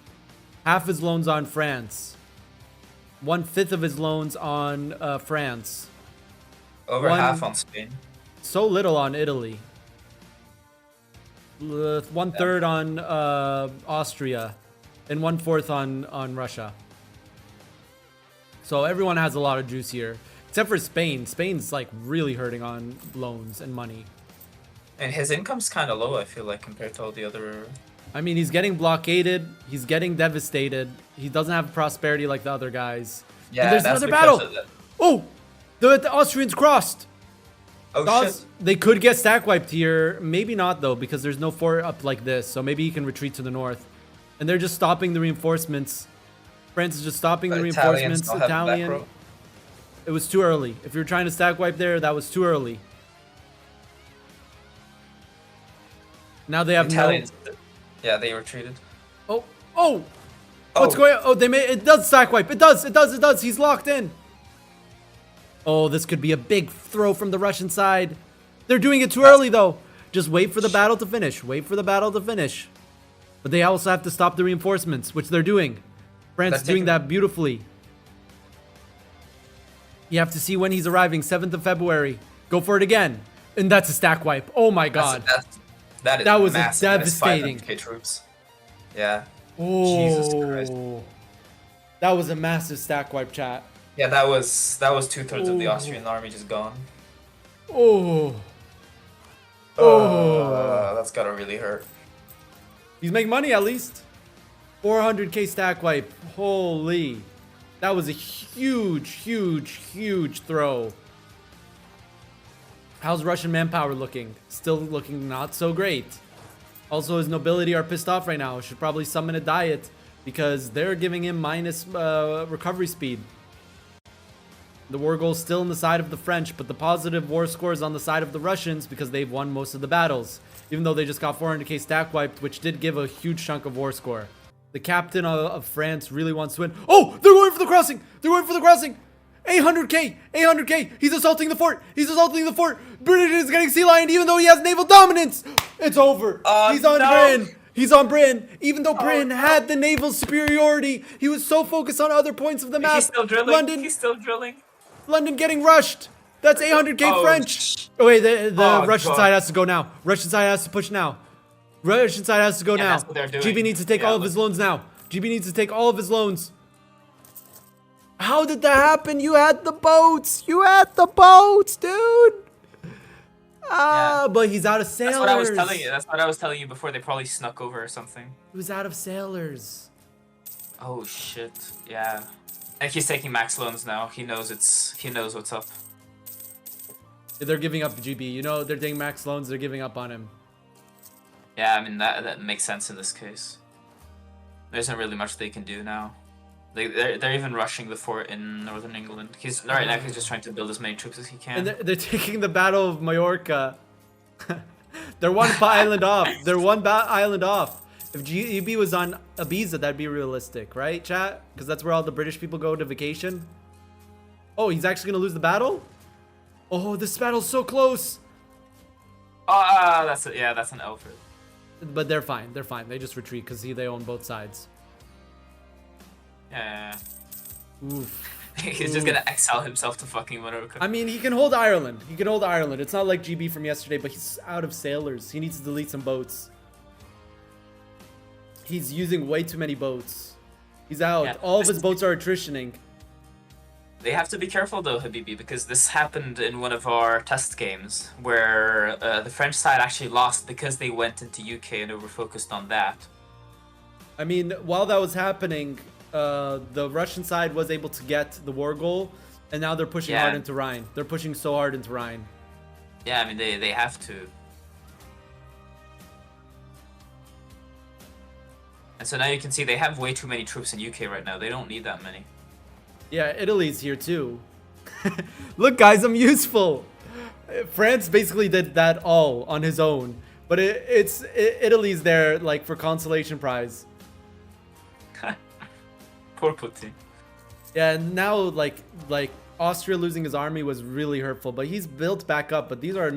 half his loans on France, 1/5 of his loans on France. Over half on Spain. So little on Italy. 1/3 on Austria, and 1/4 on Russia. So everyone has a lot of juice here, except for Spain. Spain's like really hurting on loans and money. And his income's kind of low, I feel like, compared to all the other. I mean, he's getting blockaded. He's getting devastated. He doesn't have prosperity like the other guys. Yeah, and there's that's another because battle. of the- Oh, the Austrians crossed. Oh shit. They could get stack wiped here. Maybe not though, because there's no fort up like this. So maybe he can retreat to the north. And they're just stopping the reinforcements. France is just stopping the Italians reinforcements. don't have the back Italian. row. It was too early. If you were trying to stack wipe there, that was too early. Now they have Italians. Yeah, they retreated. no. Oh. What's going on? Oh, they made it. Does stack wipe? It does. It does. It does. He's locked in. Oh, this could be a big throw from the Russian side. They're doing it too early though. Just wait for the battle to finish. Wait for the battle to finish. But they also have to stop the reinforcements, which they're doing. France is doing that beautifully. You have to see when he's arriving. 7th of February. Go for it again. And that's a stack wipe. Oh my god. That was massive. devastating. That is 500k troops. Yeah. Oh, Jesus Christ. That was a massive stack wipe, chat. Yeah, that was 2/3 of the Austrian army just gone. Oh. That's gotta really hurt. He's making money at least. 400k stack wipe. Holy. That was a huge, huge, huge throw. How's Russian manpower looking? Still looking not so great. Also, his nobility are pissed off right now. Should probably summon a diet because they're giving him minus recovery speed. The war goal is still on the side of the French, but the positive war score is on the side of the Russians because they've won most of the battles. Even though they just got 400k stack wiped, which did give a huge chunk of war score. The captain of France really wants to win. Oh, they're going for the crossing! They're going for the crossing! 800k! 800k! He's assaulting the fort! He's assaulting the fort! Britain is getting sea lioned even though he has naval dominance! It's over! He's on Britain! He's on Britain! Even though Britain had the naval superiority, he was so focused on other points of the map. He's still drilling. London, He's still drilling. London getting rushed! That's 800k French! Oh wait, the Russian God. side has to go now. Russian side has to push now. Russian side has to go now. that's what they're doing. GB needs to take Yeah, all of look. his loans now. GB needs to take all of his loans. How did that happen? You had the boats. You had the boats, dude. But he's out of sailors. That's what I was telling you. That's what I was telling you before. They probably snuck over or something. He was out of sailors. Oh shit. Yeah. And he's taking max loans now. He knows what's up. They're giving up GB. You know, they're taking max loans. They're giving up on him. Yeah, I mean that makes sense in this case. There isn't really much they can do now. They're even rushing the fort in northern England. He's right now. He's just trying to build as many troops as he can. And they're taking the Battle of Mallorca. They're one island off. They're one island off. If GB was on Ibiza, that'd be realistic, right, chat? Because that's where all the British people go to vacation. Oh, he's actually gonna lose the battle? Oh, this battle's so close. That's it. Yeah, that's an Alfred. But they're fine. They're fine. They just retreat because they own both sides. Yeah. Oof. He's just gonna exile himself to fucking Mallorca. I mean, he can hold Ireland. He can hold Ireland. It's not like GB from yesterday, but he's out of sailors. He needs to delete some boats. He's using way too many boats. He's out. Yeah. All of his boats are attritioning. They have to be careful though, Habibi, because this happened in one of our test games where the French side actually lost because they went into UK and they were focused on that. I mean, while that was happening, the Russian side was able to get the war goal, and now they're pushing hard into Rhine. They're pushing so hard into Rhine. Yeah, I mean, they have to. And so now you can see they have way too many troops in UK right now. They don't need that many. Yeah, Italy's here too. Look, guys, I'm useful. France basically did that all on his own, but Italy's there like for consolation prize. Poor Putin. Yeah, and now like Austria losing his army was really hurtful, but he's built back up. But these are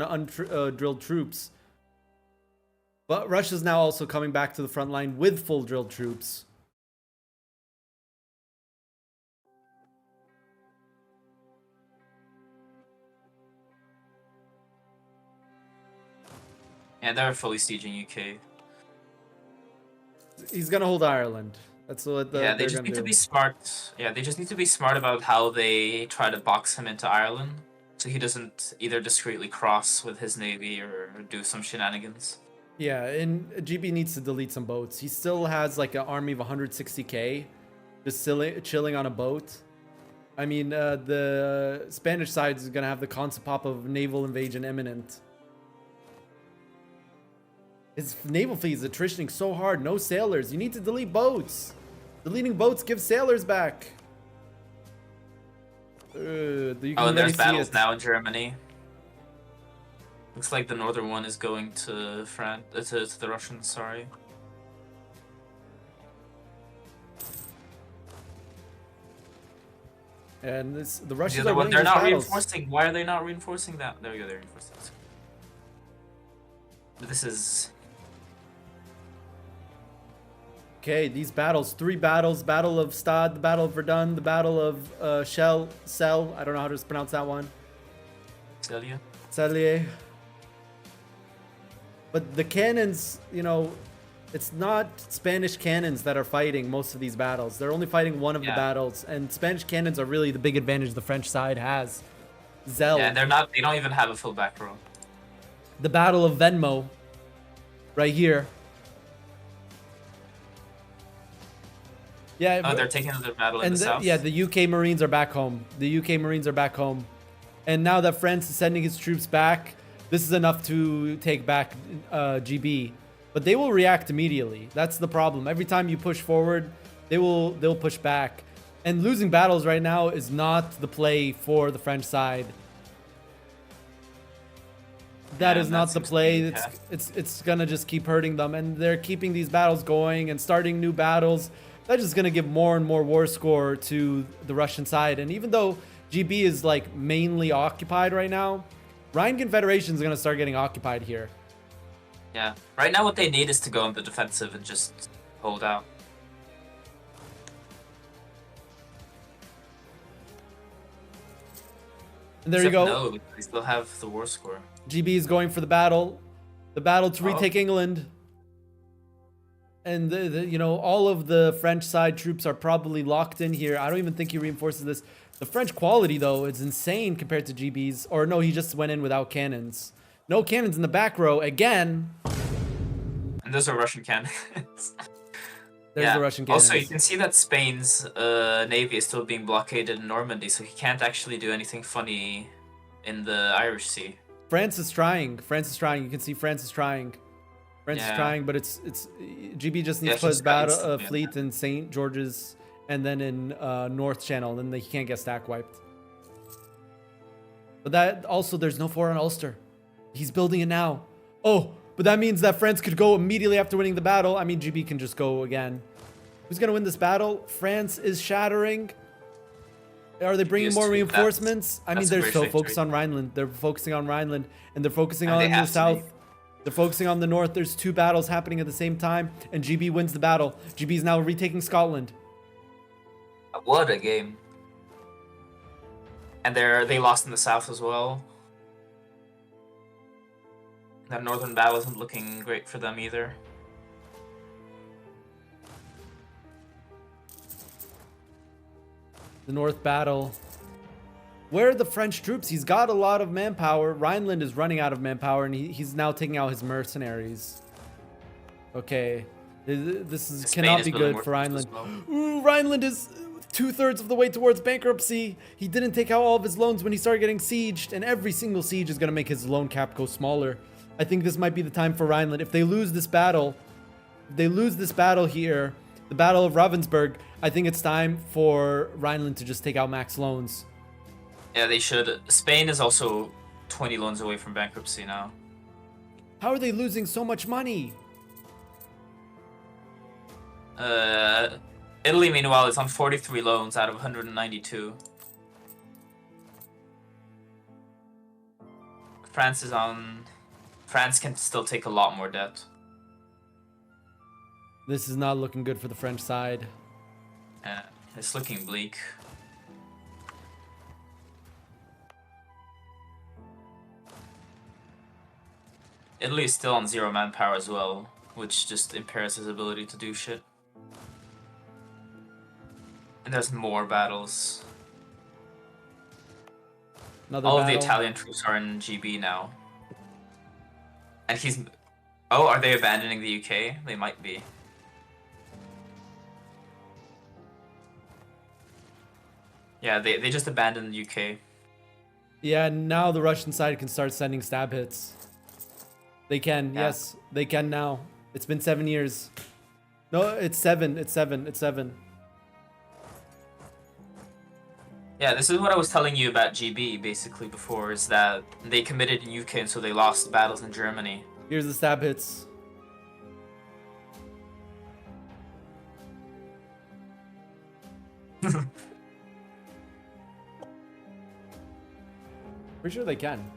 drilled troops. But Russia's now also coming back to the front line with full drilled troops. Yeah, they're fully sieging UK. He's gonna hold Ireland. That's what yeah, they just need to be smart. Yeah, they just need to be smart about how they try to box him into Ireland, so he doesn't either discreetly cross with his navy or do some shenanigans. Yeah, and GB needs to delete some boats. He still has like an army of 160k, just chilling on a boat. I mean, the Spanish side is gonna have the concept pop of naval invasion imminent. His naval fleet is attritioning so hard. No sailors. You need to delete boats. Deleting boats gives sailors back. You can and there's see battles it. now in Germany. Looks like the northern one is going to France, to the Russians. Sorry. And the Russians The are other one, winning they're these not battles. reinforcing. Why are they not reinforcing that? There we go. They're reinforcing. This is. Okay, these battles, 3 battles: Battle of Stad, the Battle of Verdun, the Battle of Cell. I don't know how to pronounce that one. Celia. Cellier. But the cannons, you know, it's not Spanish cannons that are fighting most of these battles. They're only fighting one of the battles, and Spanish cannons are really the big advantage the French side has. Zell. Yeah, they're not. They don't even have a full back row. The Battle of Venmo, right here. Yeah. Oh, they're taking another battle in the south. Yeah, the UK Marines are back home. The UK Marines are back home. And now that France is sending his troops back, this is enough to take back GB. But they will react immediately. That's the problem. Every time you push forward, they'll push back. And losing battles right now is not the play for the French side. That is not the play. It's gonna just keep hurting them, and they're keeping these battles going and starting new battles. That's just gonna give more and more war score to the Russian side. And even though GB is like mainly occupied right now, Rhine Confederation is gonna start getting occupied here. Yeah. Right now, what they need is to go on the defensive and just hold out. And there you go. No, they still have the war score. GB is going for the battle to retake England. And you know, all of the French side troops are probably locked in here. I don't even think he reinforces this. The French quality though is insane compared to GB's. Or no, he just went in without cannons. No cannons in the back row again. And those are Russian cannons. There's the Russian cannons. Also, you can see that Spain's navy is still being blockaded in Normandy, so he can't actually do anything funny in the Irish Sea. France is trying. You can see France is trying. France is trying, but it's GB just needs to put his battle fleet in St. George's and then in North Channel, and then he can't get stack wiped. But that also, there's no fort on Ulster. He's building it now. Oh, but that means that France could go immediately after winning the battle. I mean, GB can just go again. Who's gonna win this battle? France is shattering. Are they bringing more reinforcements? I mean, they're so focused on Rhineland. They're focusing on Rhineland, and they're focusing on the south. They're focusing on the north. There's 2 battles happening at the same time, and GB wins the battle. GB is now retaking Scotland. What a game! And they lost in the south as well. That northern battle isn't looking great for them either. The North battle. Where are the French troops? He's got a lot of manpower. Rhineland is running out of manpower, and he's now taking out his mercenaries. Okay. This is cannot be good for Rhineland. Well. Ooh, Rhineland is 2/3 of the way towards bankruptcy. He didn't take out all of his loans when he started getting sieged, and every single siege is going to make his loan cap go smaller. I think this might be the time for Rhineland. If they lose this battle, here, the Battle of Ravensburg, I think it's time for Rhineland to just take out max loans. Yeah, they should. Spain is also 20 loans away from bankruptcy now. How are they losing so much money? Italy, meanwhile, is on 43 loans out of 192. France can still take a lot more debt. This is not looking good for the French side. Yeah, it's looking bleak. Italy is still on 0 manpower as well, which just impairs his ability to do shit. And there's more battles. Another All battle. of the Italian troops are in GB now. And he's... Oh, are they abandoning the UK? They might be. Yeah, they just abandoned the UK. Yeah, now the Russian side can start sending stab hits. They can, Yeah. yes, they can now. It's been 7 years. No, it's 7. It's 7. It's 7. Yeah, this is what I was telling you about GB basically before, is that they committed in UK and so they lost battles in Germany. Here's the stab hits. Pretty sure they can.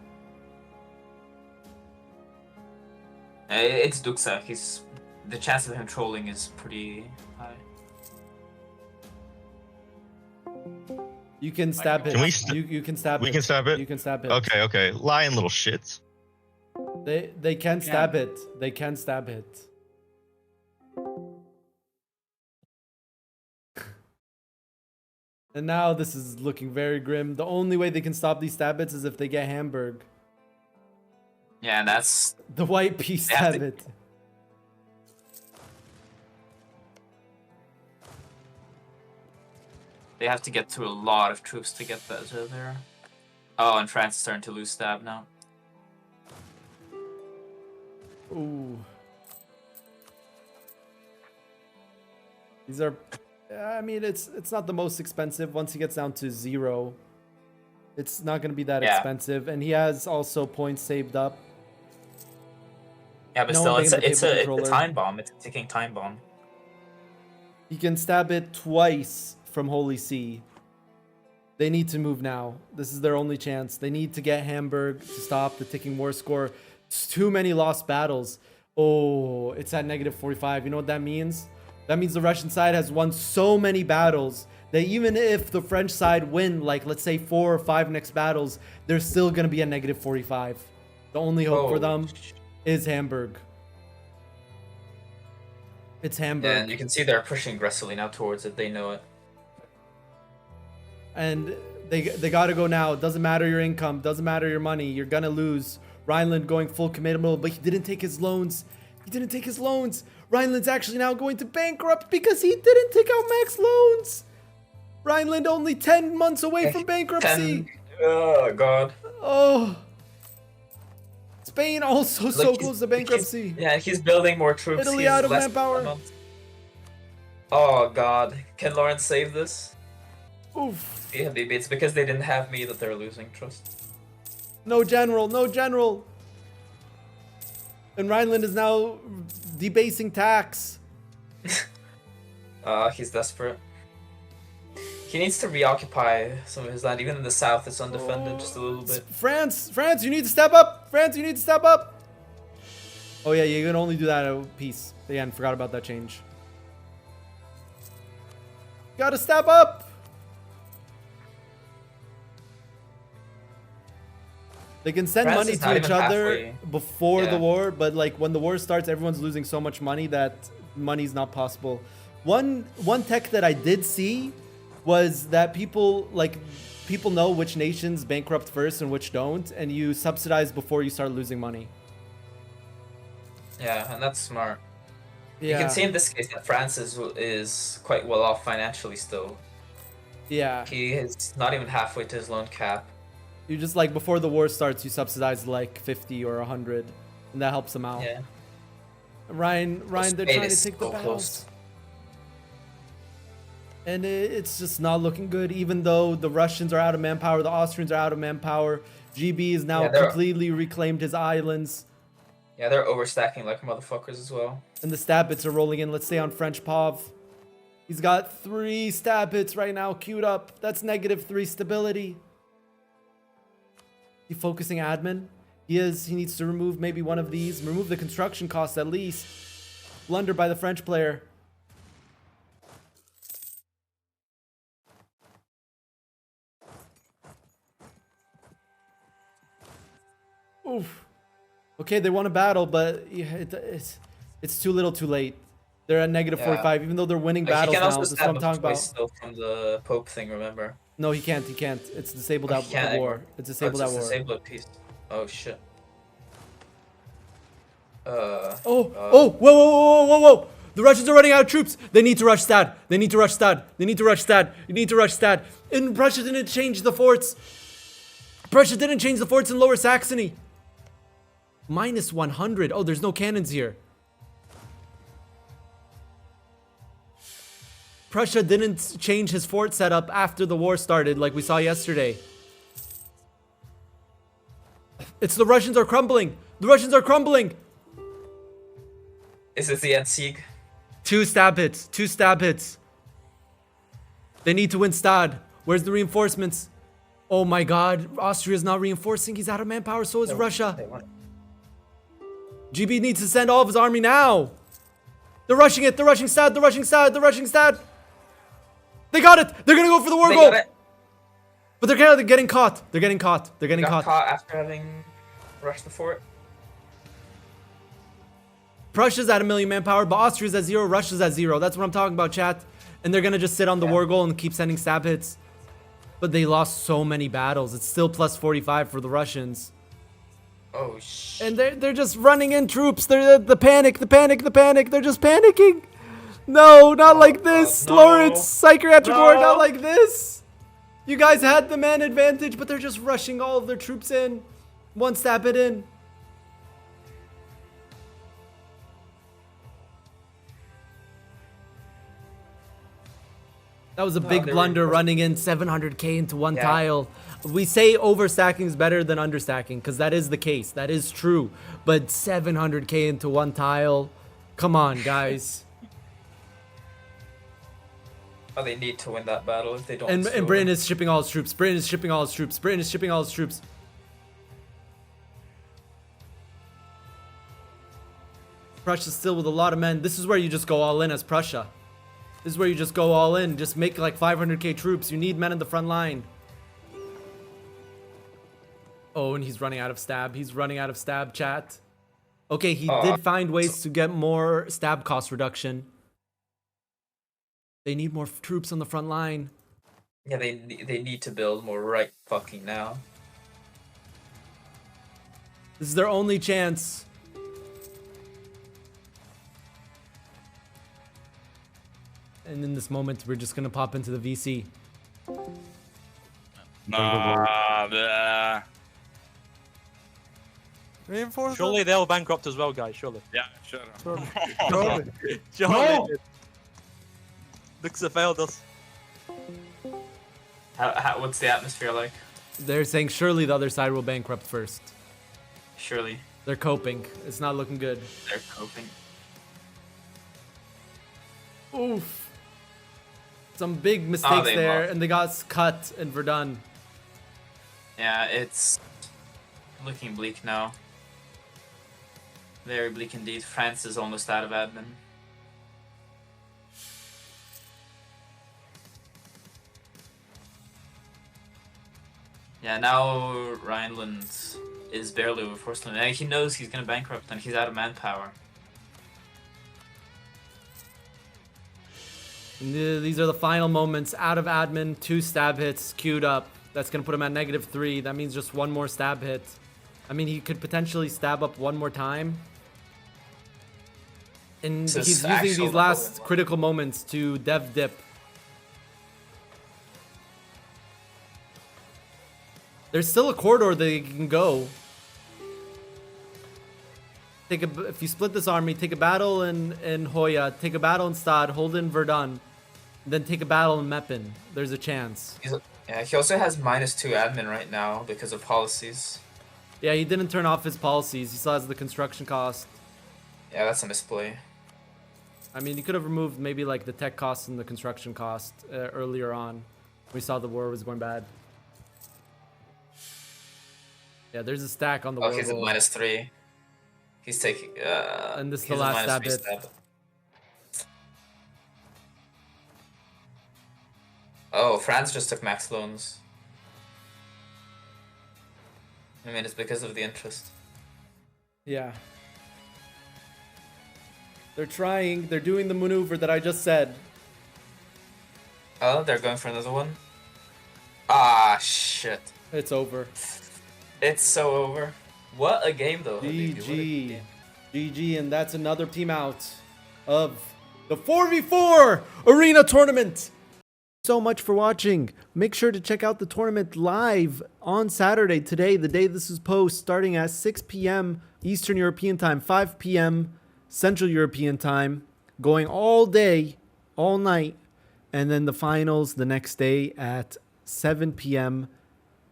It's Duxa. The chance of him trolling is pretty high. You can stab Can hit. we You can stab We hit. can stab it? You can stab it. Okay, okay. Lying little shits. They can stab it. They can stab it. And now this is looking very grim. The only way they can stop these stab hits is if they get Hamburg. Yeah, and that's... The white piece They have stab to- it. They have to get through a lot of troops to get that to there. Oh, and France is starting to lose stab now. Ooh. These are, I mean, it's not the most expensive. Once he gets down to 0, it's not going to be that Yeah. expensive. And he has also points saved up. Yeah, but No still, one it's thinking it's of the a controller. time bomb. It's a ticking time bomb. He can stab it twice from Holy See. They need to move now. This is their only chance. They need to get Hamburg to stop the ticking war score. It's too many lost battles. Oh, it's at -45. You know what that means? That means the Russian side has won so many battles that even if the French side win, like, let's say 4 or 5 next battles, there's still going to be a -45. The only hope for them is Hamburg. It's Hamburg. Yeah, and you can see they're pushing aggressively now towards it. They know it. And they got to go now. It doesn't matter your income. Doesn't matter your money. You're going to lose. Rhineland going full committal, but he didn't take his loans. He didn't take his loans. Rhineland's actually now going to bankrupt because he didn't take out max loans. Rhineland only 10 months away from bankruptcy. Oh, God. Oh. Spain also so Look, close to bankruptcy. Yeah, he's building more troops. Italy He's out of less than manpower. a month. Oh, God. Can Lawrence save this? Oof. Yeah, Habibi, it's because they didn't have me that they're losing trust. No general. No general. And Rhineland is now debasing tax. He's desperate. He needs to reoccupy some of his land. Even in the south, it's undefended just a little bit. France, you need to step up. France, you need to step up. Oh yeah, you can only do that at peace. Again, forgot about that change. Gotta step up. They can send France money is to not each even other halfway. before the Yeah. war, but like when the war starts, everyone's losing so much money that money's not possible. One tech that I did see was that people know which nations bankrupt first and which don't, and you subsidize before you start losing money. Yeah, and that's smart. Yeah. You can see in this case that France is quite well off financially still. Yeah. He is not even halfway to his loan cap. You just like before the war starts, you subsidize like 50 or 100, and that helps them out. Yeah. Ryan, they're trying to take the so battles. close. And it's just not looking good, even though the Russians are out of manpower, the Austrians are out of manpower. GB is now completely reclaimed his islands. Yeah, they're overstacking like motherfuckers as well. And the stab hits are rolling in. Let's stay on French Pov. He's got 3 stab hits right now queued up. That's -3 stability. He focusing admin. He needs to remove maybe one of these. Remove the construction costs at least. Blunder by the French player. Oof. Okay, they won a battle, but yeah, it's too little too late. They're at -45, even though they're winning battles now. That's what I'm talking about. Still from the Pope thing, remember? No, he can't. He can't. It's disabled at war. It's disabled at war. Disabled piece. Oh shit. Whoa! The Russians are running out of troops. They need to rush Stad. They need to rush Stad. They need to rush Stad. You need to rush Stad. And Prussia didn't change the forts. Prussia didn't change the forts in Lower Saxony. -100. Oh, there's no cannons here. Prussia didn't change his fort setup after the war started like we saw yesterday. It's the Russians are crumbling. The Russians are crumbling. Is it the end sieg? 2 stab hits. 2 stab hits. They need to win Stad. Where's the reinforcements? Oh my god. Austria's not reinforcing. He's out of manpower. So is Russia. GB needs to send all of his army now. They're rushing it. They're rushing Stad. They're rushing Stad. They're rushing Stad. They got it. They're going to go for the war goal. But they're getting caught. They're getting caught. They're getting caught. After having rushed the fort. Prussia's at 1 million manpower, but Austria's at 0. Russia's at 0. That's what I'm talking about, chat. And they're going to just sit on the war goal and keep sending stab hits. But they lost so many battles. It's still +45 for the Russians. Oh shit. And they're just running in troops. They're the panic. They're just panicking. No, not like this. No. Lawrence, psychiatric ward, not like this. You guys had the man advantage, but they're just rushing all of their troops in. 1 stab it in. That was a big blunder, running in 700k into 1 tile. We say overstacking is better than understacking, because that is the case. That is true. But 700k into 1 tile, come on, guys. Oh, they need to win that battle if they don't. And Britain is shipping all his troops. Britain is shipping all his troops. Britain is shipping all his troops. Prussia's still with a lot of men. This is where you just go all in as Prussia. This is where you just go all in. Just make like 500k troops. You need men in the front line. Oh, and he's running out of stab. He's running out of stab, chat. Okay, he did find ways to get more stab cost reduction. They need more troops on the front line. Yeah, they need to build more right fucking now. This is their only chance. And in this moment, we're just gonna pop into the VC. Reinforcement. Surely they'll bankrupt as well, guys. Surely. Yeah, sure. Surely. Surely. Looks have failed us. What's the atmosphere like? They're saying surely the other side will bankrupt first. Surely. They're coping. It's not looking good. They're coping. Oof. Some big mistakes there, and they got cut and Verdun. Yeah, it's looking bleak now. Very bleak indeed. France is almost out of admin. Yeah, now Rhineland is barely over Forstland. He knows he's gonna bankrupt and he's out of manpower. And these are the final moments. Out of admin, 2 stab hits queued up. That's going to put him at -3. That means just 1 more stab hit. I mean, he could potentially stab up 1 more time. And This he's is using actual these last Napoleon. critical moments to dev dip. There's still a corridor that he can go. If you split this army, take a battle in Hoya, take a battle in Stad, hold in Verdun, then take a battle in Meppen. There's a chance. Yeah, he also has -2 admin right now because of policies. Yeah, he didn't turn off his policies. He still has the construction cost. Yeah, that's a misplay. I mean, he could have removed maybe like the tech cost and the construction cost earlier on. We saw the war was going bad. Yeah, there's a stack on the Oh, war he's at roll. -3. He's taking. And this is he's the at last stab -3 hit. stab. Oh, France just took max loans. I mean, it's because of the interest. Yeah. They're trying. They're doing the maneuver that I just said. Oh, they're going for another one? Ah, shit. It's over. It's so over. What a game, though. Habibi, what a GG. game. GG, and that's another team out of the 4v4 Arena Tournament. So much for watching. Make sure to check out the tournament live on Saturday, today, the day this is post, starting at 6 p.m. Eastern European time, 5 p.m. Central European time, going all day, all night, and then the finals the next day at 7 p.m.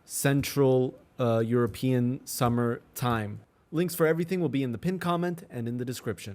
Central European Summer Time. Links for everything will be in the pinned comment and in the description.